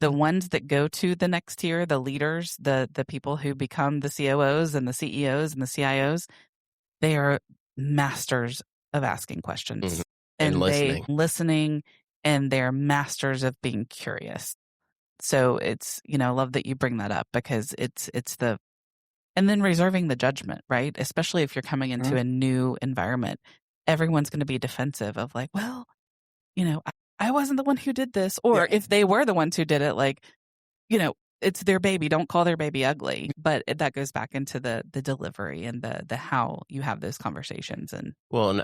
the ones that go to the next tier, the leaders, the people who become the COOs and the CEOs and the CIOs, they are masters of asking questions and listening, and they're masters of being curious. So it's, I love that you bring that up, because it's and then reserving the judgment, right? Especially if you're coming into a new environment, everyone's going to be defensive of like, well, I wasn't the one who did this. Or if they were the ones who did it, like, it's their baby. Don't call their baby ugly. But that goes back into the delivery and the how you have those conversations. And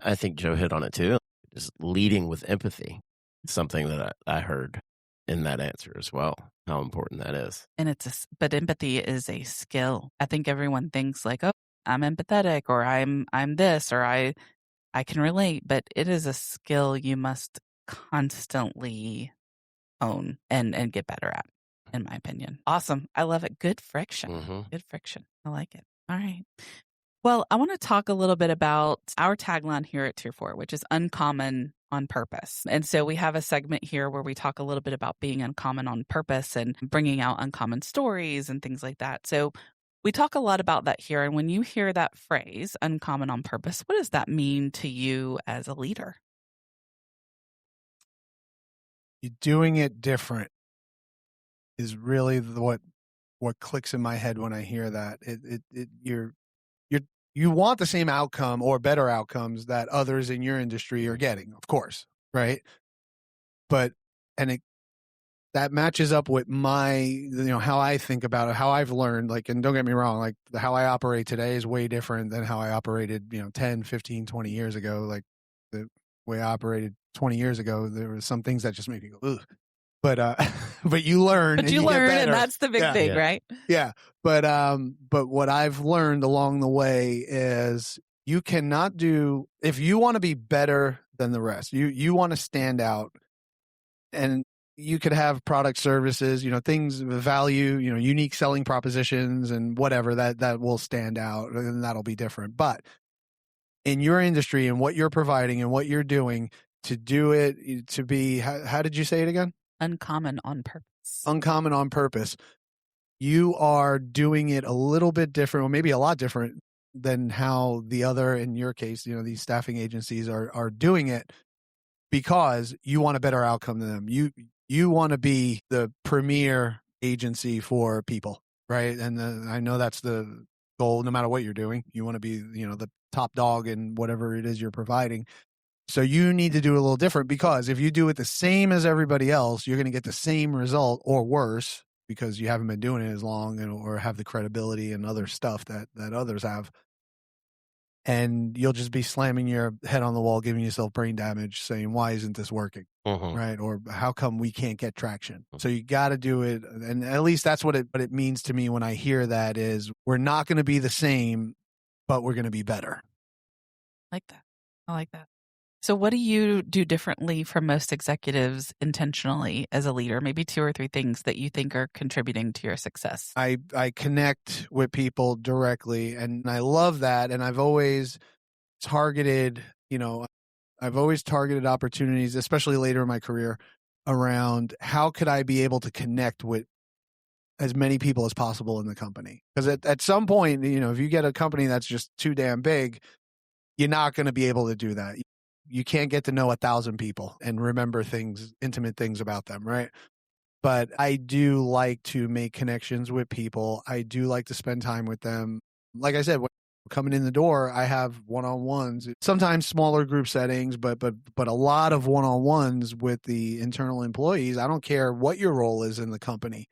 I think Joe hit on it too. Just leading with empathy, something that I heard in that answer as well, how important that is. And but empathy is a skill. I think everyone thinks like, oh, I'm empathetic, or I'm this, or I can relate, but it is a skill you must constantly own and get better at, in my opinion. Awesome. I love it. Good friction. Good friction. I like it. All right. Well, I want to talk a little bit about our tagline here at Tier 4, which is uncommon on purpose. And so we have a segment here where we talk a little bit about being uncommon on purpose and bringing out uncommon stories and things like that. So we talk a lot about that here. And when you hear that phrase, uncommon on purpose, what does that mean to you as a leader? You're doing it different is really what clicks in my head when I hear that. You want the same outcome or better outcomes that others in your industry are getting, of course, right? But that matches up with my, how I think about it, how I've learned, like, and don't get me wrong, like how I operate today is way different than how I operated, 10, 15, 20 years ago. Like the way I operated 20 years ago, there were some things that just made me go, ugh. But you learn. But you learn, and that's the big thing, right? Yeah. But what I've learned along the way is you cannot if you want to be better than the rest, you want to stand out, and you could have product services, things of value, unique selling propositions and whatever that will stand out, and that'll be different. But in your industry and what you're providing and what you're doing, to do it, to be, how did you say it again? Uncommon on purpose. Uncommon on purpose. You are doing it a little bit different, or maybe a lot different than how the other, in your case, these staffing agencies are doing it, because you want a better outcome than them. You want to be the premier agency for people, right? And I know that's the goal, no matter what you're doing. You want to be, the top dog in whatever it is you're providing. So you need to do it a little different, because if you do it the same as everybody else, you're going to get the same result or worse, because you haven't been doing it as long or have the credibility and other stuff that others have. And you'll just be slamming your head on the wall, giving yourself brain damage, saying, why isn't this working? Right? Or how come we can't get traction? So you got to do it. And at least that's what it means to me when I hear that is we're not going to be the same, but we're going to be better. I like that. So what do you do differently from most executives intentionally as a leader? Maybe 2 or 3 things that you think are contributing to your success. I connect with people directly, and I love that. And I've always targeted, opportunities, especially later in my career, around how could I be able to connect with as many people as possible in the company. Because at some point, if you get a company that's just too damn big, you're not going to be able to do that. You can't get to know 1,000 people and remember intimate things about them, right? But I do like to make connections with people. I do like to spend time with them. Like I said, when coming in the door, I have one-on-ones, sometimes smaller group settings, but a lot of one-on-ones with the internal employees. I don't care what your role is in the company.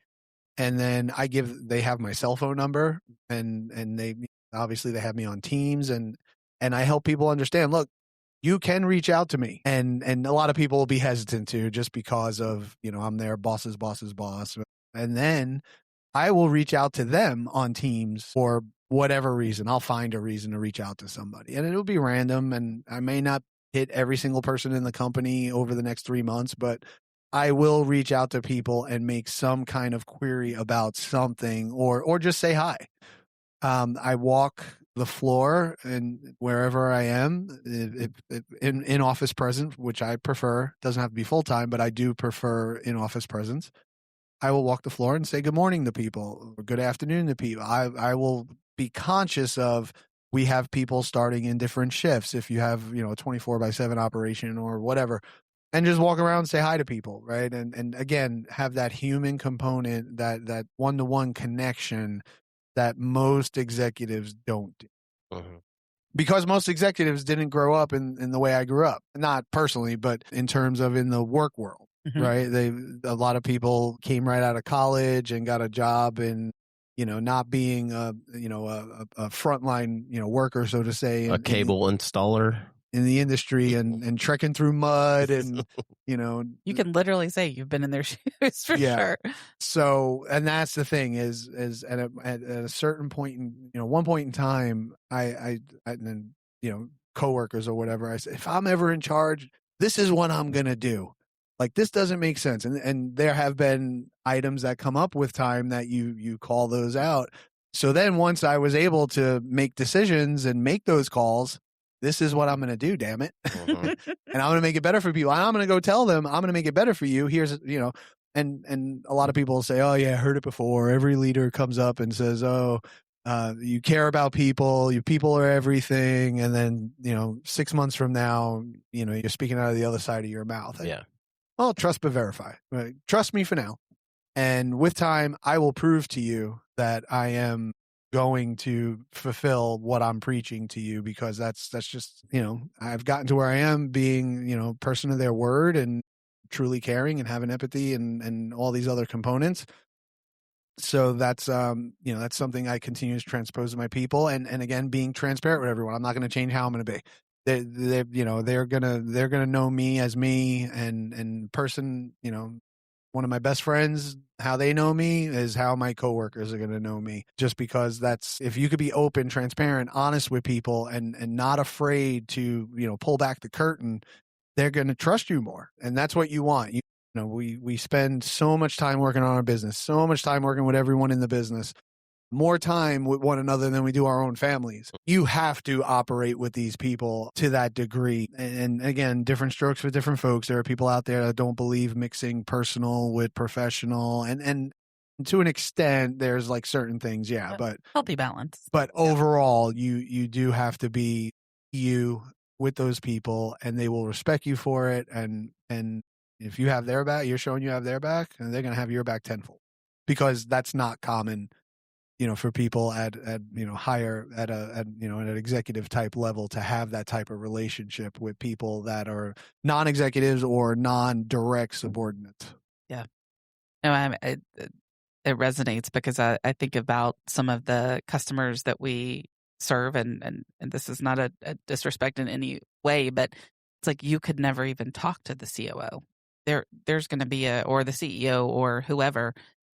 And then they have my cell phone number, and they obviously they have me on Teams, and I help people understand, look, you can reach out to me. And a lot of people will be hesitant to, just because of, I'm their boss's boss's boss. And then I will reach out to them on Teams for whatever reason. I'll find a reason to reach out to somebody, and it'll be random. And I may not hit every single person in the company over the next 3 months, but I will reach out to people and make some kind of query about something, or just say hi. I walk the floor and wherever I am, in office presence, which I prefer. Doesn't have to be full time, but I do prefer in office presence. I will walk the floor and say good morning to people, or good afternoon to people. I will be conscious of, we have people starting in different shifts. If you have, a 24/7 operation or whatever, and just walk around and say hi to people, right? And again, have that human component, that one-to-one connection that most executives don't do. Because most executives didn't grow up in the way I grew up. Not personally, but in terms of in the work world, right? A lot of people came right out of college and got a job in, not being a frontline, worker, so to say. A cable installer. In the industry and trekking through mud and, you can literally say you've been in their shoes for sure. So, and that's the thing is at a certain point one point in time, I coworkers or whatever, I said, if I'm ever in charge, this is what I'm going to do. Like, this doesn't make sense. And there have been items that come up with time that you call those out. So then once I was able to make decisions and make those calls, this is what I'm going to do, damn it. And I'm going to make it better for people. And I'm going to go tell them, I'm going to make it better for you. Here's, and a lot of people will say, oh yeah, I heard it before. Every leader comes up and says, oh, you care about people, your people are everything. And then, 6 months from now, you're speaking out of the other side of your mouth. Yeah. Well, trust but verify. Right? Trust me for now. And with time, I will prove to you that I am going to fulfill what I'm preaching to you, because that's just, I've gotten to where I am being, person of their word and truly caring and having empathy and all these other components. So that's, that's something I continue to transpose to my people. And again, being transparent with everyone. I'm not going to change how I'm going to be. They're gonna know me as me, and person, one of my best friends, how they know me is how my coworkers are going to know me, just because if you could be open, transparent, honest with people and not afraid to, pull back the curtain, they're going to trust you more. And that's what you want. We spend so much time working on our business, so much time working with everyone in the business, more time with one another than we do our own families. You have to operate with these people to that degree. And again, different strokes for different folks. There are people out there that don't believe mixing personal with professional. And to an extent, there's like certain things. Yeah. But healthy balance. But overall, you do have to be you with those people, and they will respect you for it. And if you have their back, you're showing you have their back, and they're going to have your back tenfold, because that's not common, for people at higher at an executive type level to have that type of relationship with people that are non-executives or non-direct subordinates. Yeah. No, it resonates because I think about some of the customers that we serve, and this is not a disrespect in any way, but it's like you could never even talk to the COO. There's going to be or the CEO or whoever,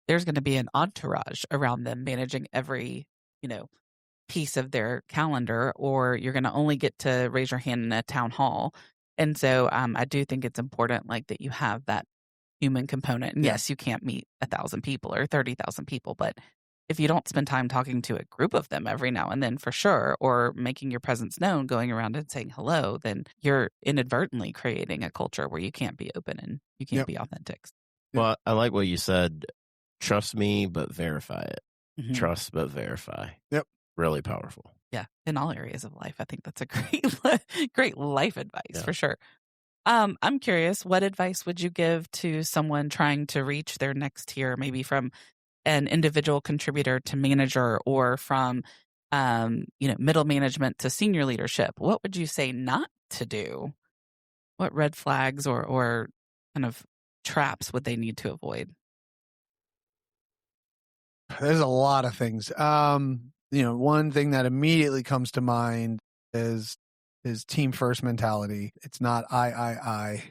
there's going to be an entourage around them managing every, piece of their calendar, or you're going to only get to raise your hand in a town hall. And so I do think it's important like that you have that human component. And yes, you can't meet 1,000 people or 30,000 people, but if you don't spend time talking to a group of them every now and then for sure, or making your presence known, going around and saying hello, then you're inadvertently creating a culture where you can't be open and you can't be authentic. Well, I like what you said. Trust me, but verify it. Mhm. Trust, but verify. Yep. Really powerful. Yeah. In all areas of life. I think that's a great life advice for sure. I'm curious, what advice would you give to someone trying to reach their next tier, maybe from an individual contributor to manager, or from middle management to senior leadership? What would you say not to do? What red flags or kind of traps would they need to avoid? There's a lot of things. One thing that immediately comes to mind is team first mentality. It's not I.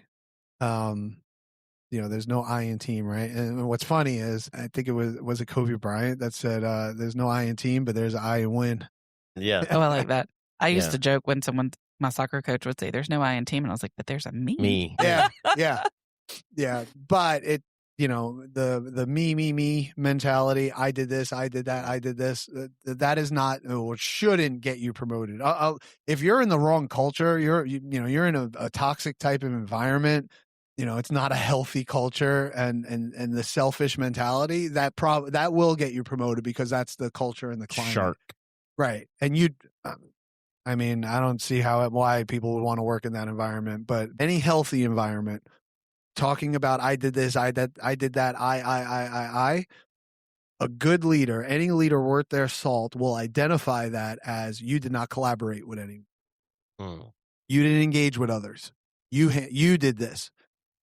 There's no I in team, right? And what's funny is, I think it was Kobe Bryant that said, "There's no I in team, but there's I in win." Yeah. Oh, I like that. I used to joke when my soccer coach would say, "There's no I in team," and I was like, "But there's a me." Me. Yeah. But it, the me mentality. I did this. I did that. I did this. That is not. It shouldn't get you promoted. If you're in the wrong culture, you're in a toxic type of environment. It's not a healthy culture, and the selfish mentality that will get you promoted, because that's the culture and the climate. Shark. Right. And I don't see why people would want to work in that environment, but any healthy environment, talking about I did this, I did that, I, a good leader, any leader worth their salt, will identify that as you did not collaborate with anyone. You didn't engage with others. You did this.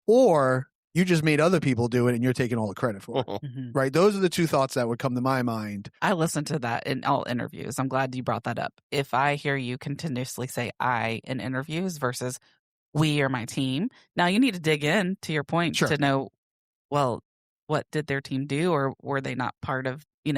Or you just made other people do it and you're taking all the credit for it. Mhm. Right? Those are the two thoughts that would come to my mind. I listen to that in all interviews. I'm glad you brought that up. If I hear you continuously say I in interviews versus we or my team, now you need to dig in, to your point, to know, well, what did their team do, or were they not part of, you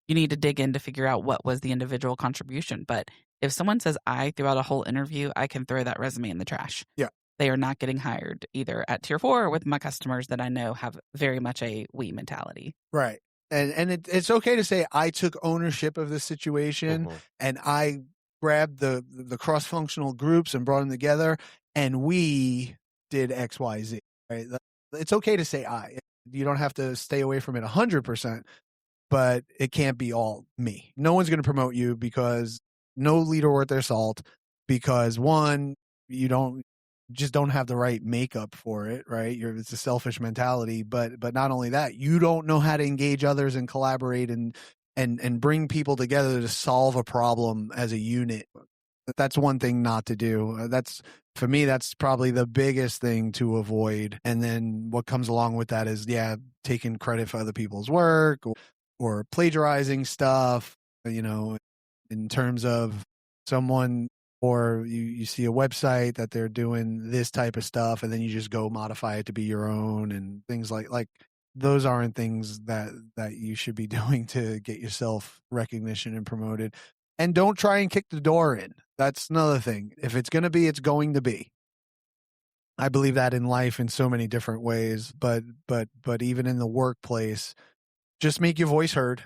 need to dig in to figure out what was the individual contribution. But if someone says I throughout a whole interview, I can throw that resume in the trash. Yeah. They are not getting hired either at tier 4 or with my customers that I know have very much a we mentality. Right. And it's okay to say I took ownership of this situation and I grabbed the cross-functional groups and brought them together and we did X, Y, Z. Right. It's okay to say I. You don't have to stay away from it 100%, but it can't be all me. No one's going to promote you, because no leader worth their salt, because one, you just don't have the right makeup for it, right? It's a selfish mentality, but not only that, you don't know how to engage others and collaborate and bring people together to solve a problem as a unit. That's one thing not to do. For me, that's probably the biggest thing to avoid. And then what comes along with that is, taking credit for other people's work or plagiarizing stuff, in terms of someone, or you see a website that they're doing this type of stuff and then you just go modify it to be your own, and things like those aren't things that you should be doing to get yourself recognition and promoted. And don't try and kick the door in. That's another thing. If it's going to be, it's going to be. I believe that in life in so many different ways, but even in the workplace, just make your voice heard.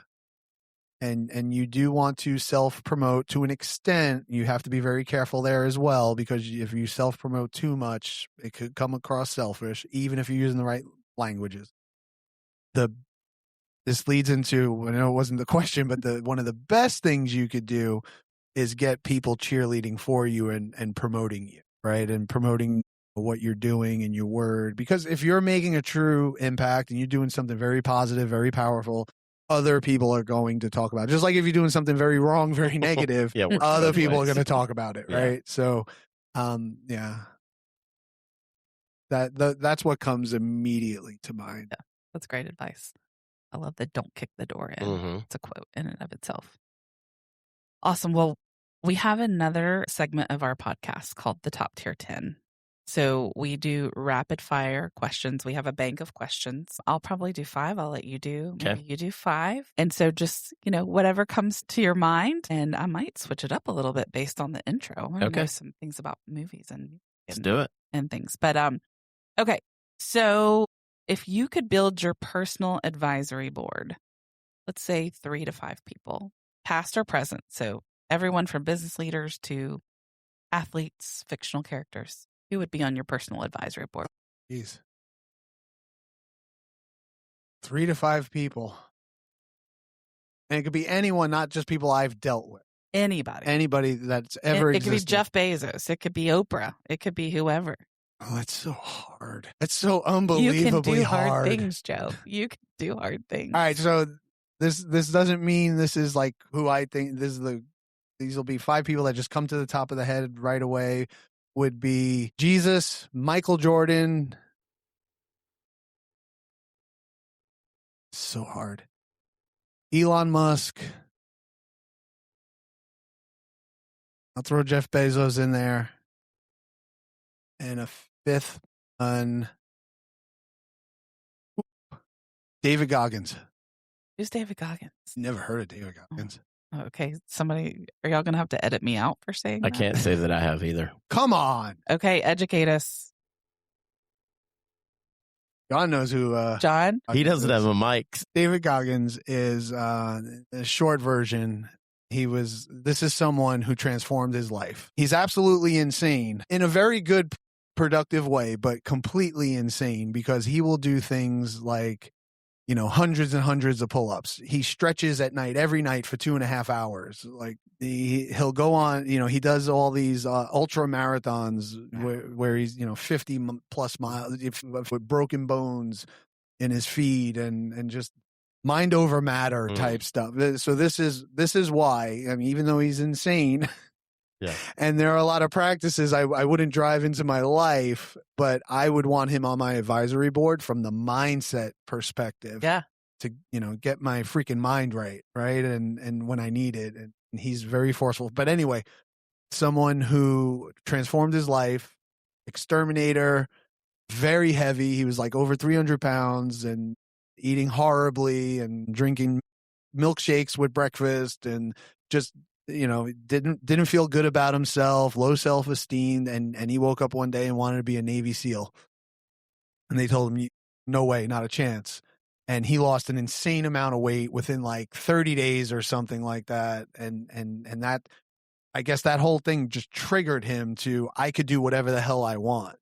And you do want to self-promote to an extent. You have to be very careful there as well, because if you self-promote too much, it could come across selfish, even if you're using the right languages. This leads into, I know it wasn't the question, but one of the best things you could do is get people cheerleading for you and promoting you, right? And promoting what you're doing and your word. Because if you're making a true impact and you're doing something very positive, very powerful, other people are going to talk about it. Just like if you're doing something very wrong, very negative, other people are going to talk about it, right? So, that's what comes immediately to mind. Yeah, that's great advice. I love the "don't kick the door in." Mm-hmm. It's a quote in and of itself. Awesome. Well, we have another segment of our podcast called the Top Tier 10. So we do rapid fire questions. We have a bank of questions. I'll probably do 5. I'll let you do. Maybe Okay. you do 5. And so just, whatever comes to your mind. And I might switch it up a little bit based on the intro. I want to know some things about movies Let's do it. And things. But okay. So if you could build your personal advisory board, let's say 3 to 5 people, past or present. So everyone from business leaders to athletes, fictional characters, who would be on your personal advisory board? Jeez. 3 to 5 people. And it could be anyone, not just people I've dealt with. Anybody that's ever It existed. could be Jeff Bezos. It could be Oprah. It could be whoever. Oh, it's so hard. It's so unbelievably You can do hard. hard things, Joe. You can do hard things. All right, so this doesn't mean this is like who I think these will be 5 people that just come to the top of the head right away. Would be Jesus, Michael Jordan. So hard. Elon Musk. I'll throw Jeff Bezos in there. And a 5th one. David Goggins. Who's David Goggins? Never heard of David Goggins. Oh, okay. Are y'all going to have to edit me out for saying I that? can't say that I have either. Come on. Okay, educate us. John knows who. John? He doesn't have a mic. David Goggins is a short version. This is someone who transformed his life. He's absolutely insane in a very good, productive way, but completely insane because he will do things like, hundreds and hundreds of pull-ups. He stretches at night, every night for 2.5 hours. Like he'll go on, he does all these ultra marathons where he's, 50 plus miles with broken bones in his feet and just mind over matter type stuff. So this is why, even though he's insane, yeah, and there are a lot of practices I wouldn't drive into my life, but I would want him on my advisory board from the mindset perspective. Yeah. To, get my freaking mind right. And when I need it. And he's very forceful. But anyway, someone who transformed his life, exterminator, very heavy. He was like over 300 pounds and eating horribly and drinking milkshakes with breakfast and just, didn't feel good about himself, low self-esteem. And he woke up one day and wanted to be a Navy SEAL. And they told him, no way, not a chance. And he lost an insane amount of weight within like 30 days or something like that. And that, I guess that whole thing just triggered him to, I could do whatever the hell I want.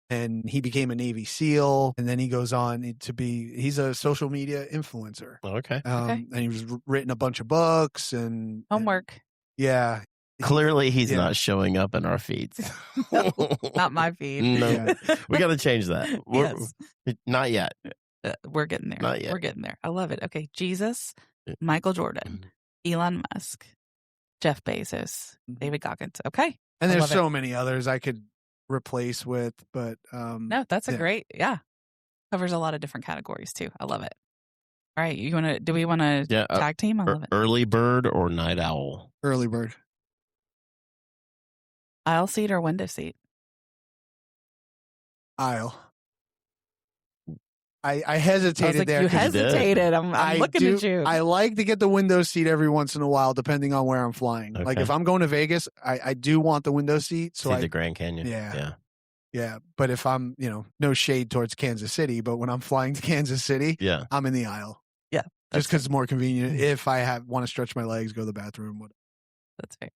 And he became a Navy SEAL. And then he goes on to he's a social media influencer. Okay. And he was written a bunch of books and Homework. Yeah. Clearly, he's not showing up in our feeds. No, not my feed. No, Yeah. we got to change that. Yes. Not yet. We're getting there. Not yet. We're getting there. I love it. Okay, Jesus, Michael Jordan, Elon Musk, Jeff Bezos, David Goggins. Okay. And there's so many others I could replace with, but no, that's a great, covers a lot of different categories too. I love it. All right, do we want to tag team? I love it. Early bird or night owl? Early bird. Aisle seat or window seat? Aisle. I hesitated there. You hesitated. I'm looking at you. I like to get the window seat every once in a while, depending on where I'm flying. Okay. Like if I'm going to Vegas, I do want the window seat. So See the Grand Canyon. Yeah. But if I'm, no shade towards Kansas City, but when I'm flying to Kansas City, I'm in the aisle. Yeah. Just because it's more convenient. If I want to stretch my legs, go to the bathroom. Whatever. That's fair.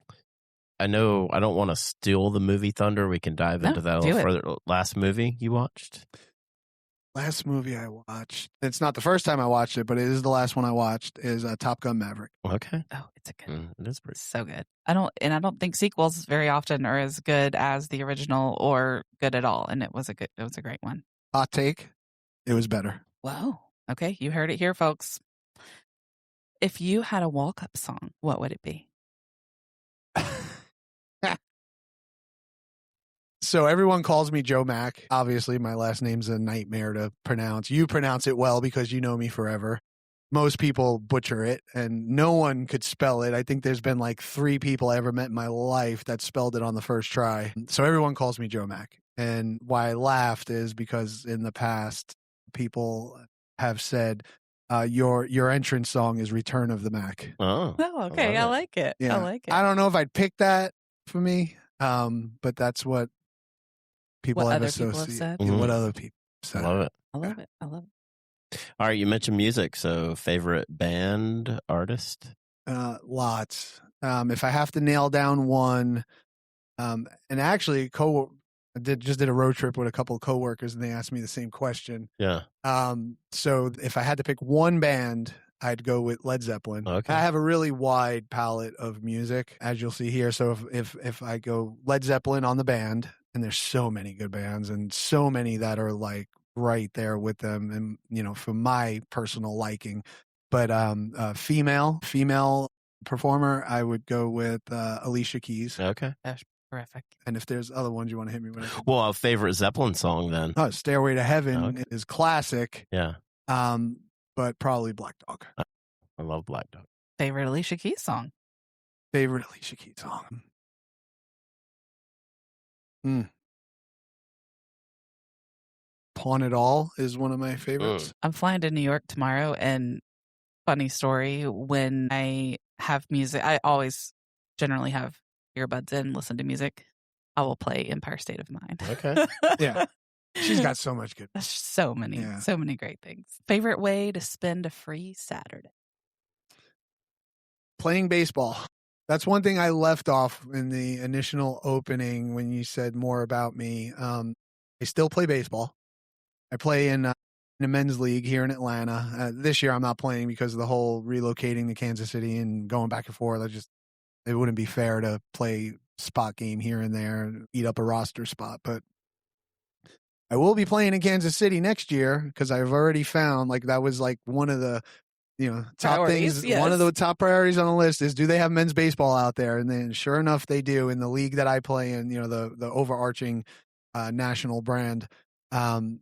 I know I don't want to steal the movie thunder. We can dive into that a little further. Last movie you watched? Last movie I watched. It's not the first time I watched it, but it is the last one I watched. Is Top Gun Maverick. Okay. Oh, it's a good. It is pretty so good. I don't think sequels very often are as good as the original or good at all. And it was a great one. Hot take. It was better. Whoa. Okay, you heard it here, folks. If you had a walk-up song, what would it be? So everyone calls me Joe Mac. Obviously, my last name's a nightmare to pronounce. You pronounce it well because you know me forever. most people butcher it, and no one could spell it. I think there's been like 3 people I ever met in my life that spelled it on the first try. So everyone calls me Joe Mac. And why I laughed is because in the past, people have said, your entrance song is Return of the Mac. Oh, okay. I like it. Yeah. I like it. I don't know if I'd pick that for me, but that's what people What have other people have associated. said. What other people said. I love it. I love it. I love it. All right, you mentioned music. So favorite band, artist? Lots. If I have to nail down one, and actually just did a road trip with a couple of coworkers, and they asked me the same question. Yeah. So if I had to pick one band, I'd go with Led Zeppelin. Okay. I have a really wide palette of music, as you'll see here. So if I go Led Zeppelin on the band, and there's so many good bands and so many that are like right there with them, and for my personal liking. But female performer, I would go with Alicia Keys. Okay. That's terrific. And if there's other ones you want to hit me with, Well, a favorite Zeppelin song then? Stairway to Heaven Okay. is classic. Yeah. But probably Black Dog. I love Black Dog. Favorite Alicia Keys song? Favorite Alicia Keys song. Pawn It All is one of my favorites. I'm flying to New York tomorrow, and funny story, when I have music, I always generally have earbuds in, listen to music. I will play Empire State of Mind. Okay. Yeah. She's got so much good. So many great things. Favorite way to spend a free Saturday? Playing baseball. That's one thing I left off in the initial opening when you said more about me. I still play baseball. I play in a men's league here in Atlanta. This year I'm not playing because of the whole relocating to Kansas City and going back and forth. It wouldn't be fair to play spot game here and there and eat up a roster spot. But I will be playing in Kansas City next year because I've already found that was one of the top priorities, things. yes. One of the top priorities on the list is, do they have men's baseball out there? And then sure enough, they do in the league that I play in, the overarching national brand.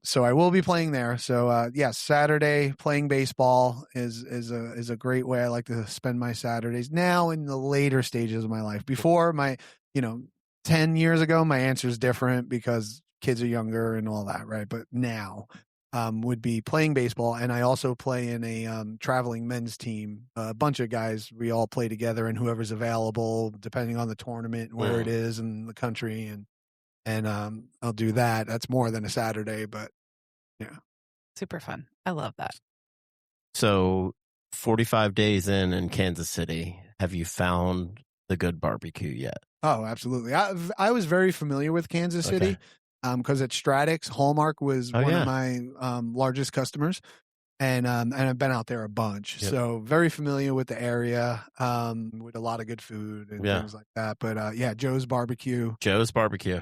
So I will be playing there. So yes, Saturday playing baseball is a great way I like to spend my Saturdays now in the later stages of my life. Before 10 years ago, my answer is different because kids are younger and all that, right? But now would be playing baseball. And I also play in a traveling men's team, a bunch of guys. We all play together, and whoever's available, depending on the tournament, where it is in the country. And I'll do that. That's more than a Saturday, but yeah. Super fun. I love that. So 45 days in Kansas City, have you found the good barbecue yet? Oh, absolutely. I was very familiar with Kansas City because at Stratix, Hallmark was one of my largest customers. And I've been out there a bunch. Yep. So very familiar with the area with a lot of good food and things like that. But Joe's Barbecue. Joe's Barbecue.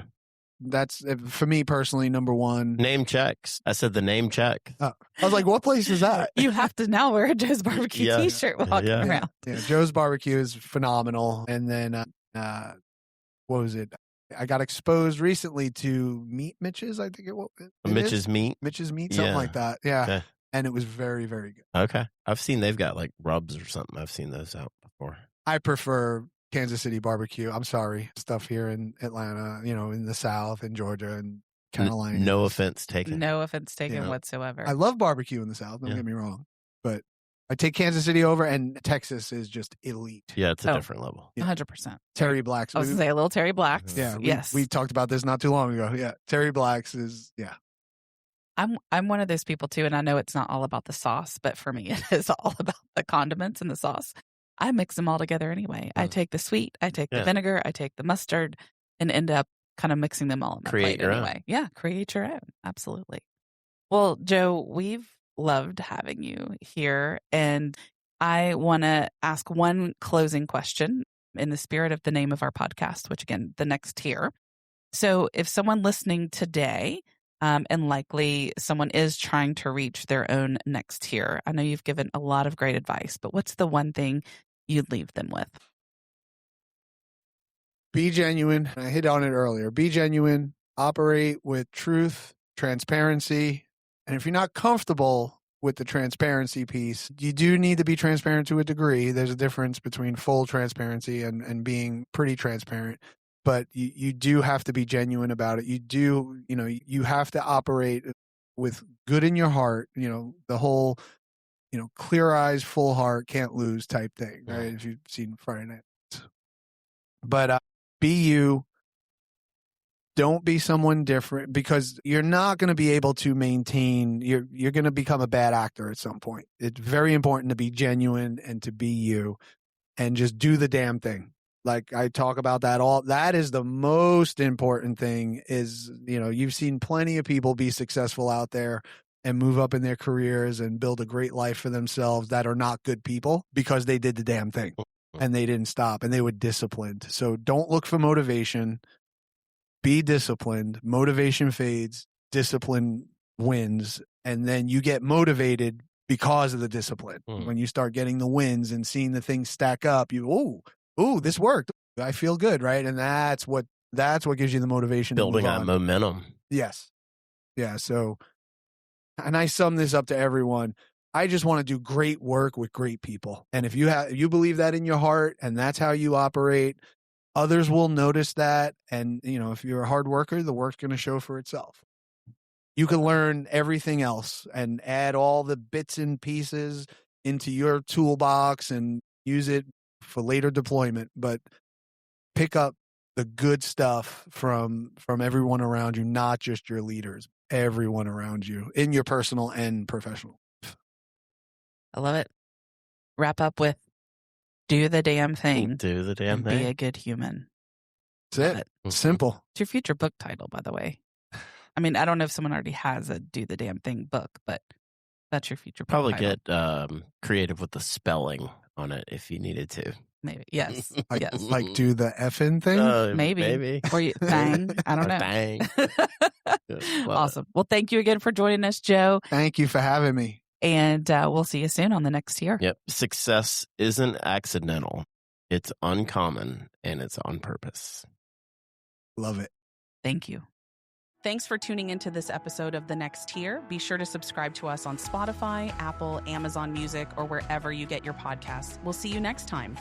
That's, for me personally, number one. Name checks. I said the name check. I was like, what place is that? You have to now wear a Joe's Barbecue t-shirt walking around. Yeah, Joe's Barbecue is phenomenal. And then, what was it? I got exposed recently to Meat Mitch's, I think it was. Mitch's Meat? Mitch's Meat, something like that. Yeah. Okay. And it was very, very good. Okay. I've seen they've got rubs or something. I've seen those out before. I prefer Kansas City barbecue. I'm sorry. Stuff here in Atlanta, in the South, in Georgia and Carolina. No offense taken. No offense taken whatsoever. I love barbecue in the South. Don't get me wrong. But I take Kansas City over, and Texas is just elite. Yeah, it's a different level. 100%. Terry Black's. I was going to say a little Terry Black's. Yeah. Yes. We talked about this not too long ago. Yeah. Terry Black's is, I'm one of those people too, and I know it's not all about the sauce, but for me, it is all about the condiments and the sauce. I mix them all together anyway. I take the sweet, I take the vinegar, I take the mustard, and end up kind of mixing them all in my plate anyway. Own. Yeah, create your own. Absolutely. Well, Joe, we've loved having you here, and I want to ask one closing question in the spirit of the name of our podcast, which again, The Next Tier. So if someone listening today, and likely someone is trying to reach their own next tier, I know you've given a lot of great advice, but what's the one thing you'd leave them with? Be genuine. I hit on it earlier. Be genuine, operate with truth, transparency. And if you're not comfortable with the transparency piece. You do need to be transparent to a degree. There's a difference between full transparency and being pretty transparent. But you do have to be genuine about it. You have to operate with good in your heart, the whole, clear eyes, full heart, can't lose type thing, right? If you've seen Friday Night. But be you. Don't be someone different, because you're not going to be able to maintain, you're going to become a bad actor at some point. It's very important to be genuine and to be you and just do the damn thing. Like I talk about that is the most important thing is, you've seen plenty of people be successful out there and move up in their careers and build a great life for themselves that are not good people because they did the damn thing and they didn't stop and they were disciplined. So don't look for motivation. Be disciplined. Motivation fades, discipline wins, and then you get motivated because of the discipline. When you start getting the wins and seeing the things stack up, this worked. I feel good, right? And that's what gives you the motivation. Building to move on on. momentum. Yes. Yeah. So, and I sum this up to everyone. I just want to do great work with great people. And if you believe that in your heart and that's how you operate, others will notice that. And, if you're a hard worker, the work's going to show for itself. You can learn everything else and add all the bits and pieces into your toolbox and use it for later deployment, but pick up the good stuff from everyone around you, not just your leaders, everyone around you in your personal and professional. I love it. Wrap up with do the damn thing. Do the damn and thing. Be a good human. That's it. Simple. It's your future book title, by the way. I mean, I don't know if someone already has a do the damn thing book, but that's your future book Probably title. get creative with the spelling on it if you needed to. Maybe. Yes. Yes. Like do the effing thing? Maybe. Or you bang. I don't know. Bang. Awesome. Well, thank you again for joining us, Joe. Thank you for having me. And we'll see you soon on the next tier. Yep. Success isn't accidental. It's uncommon and it's on purpose. Love it. Thank you. Thanks for tuning into this episode of The Next Tier. Be sure to subscribe to us on Spotify, Apple, Amazon Music, or wherever you get your podcasts. We'll see you next time.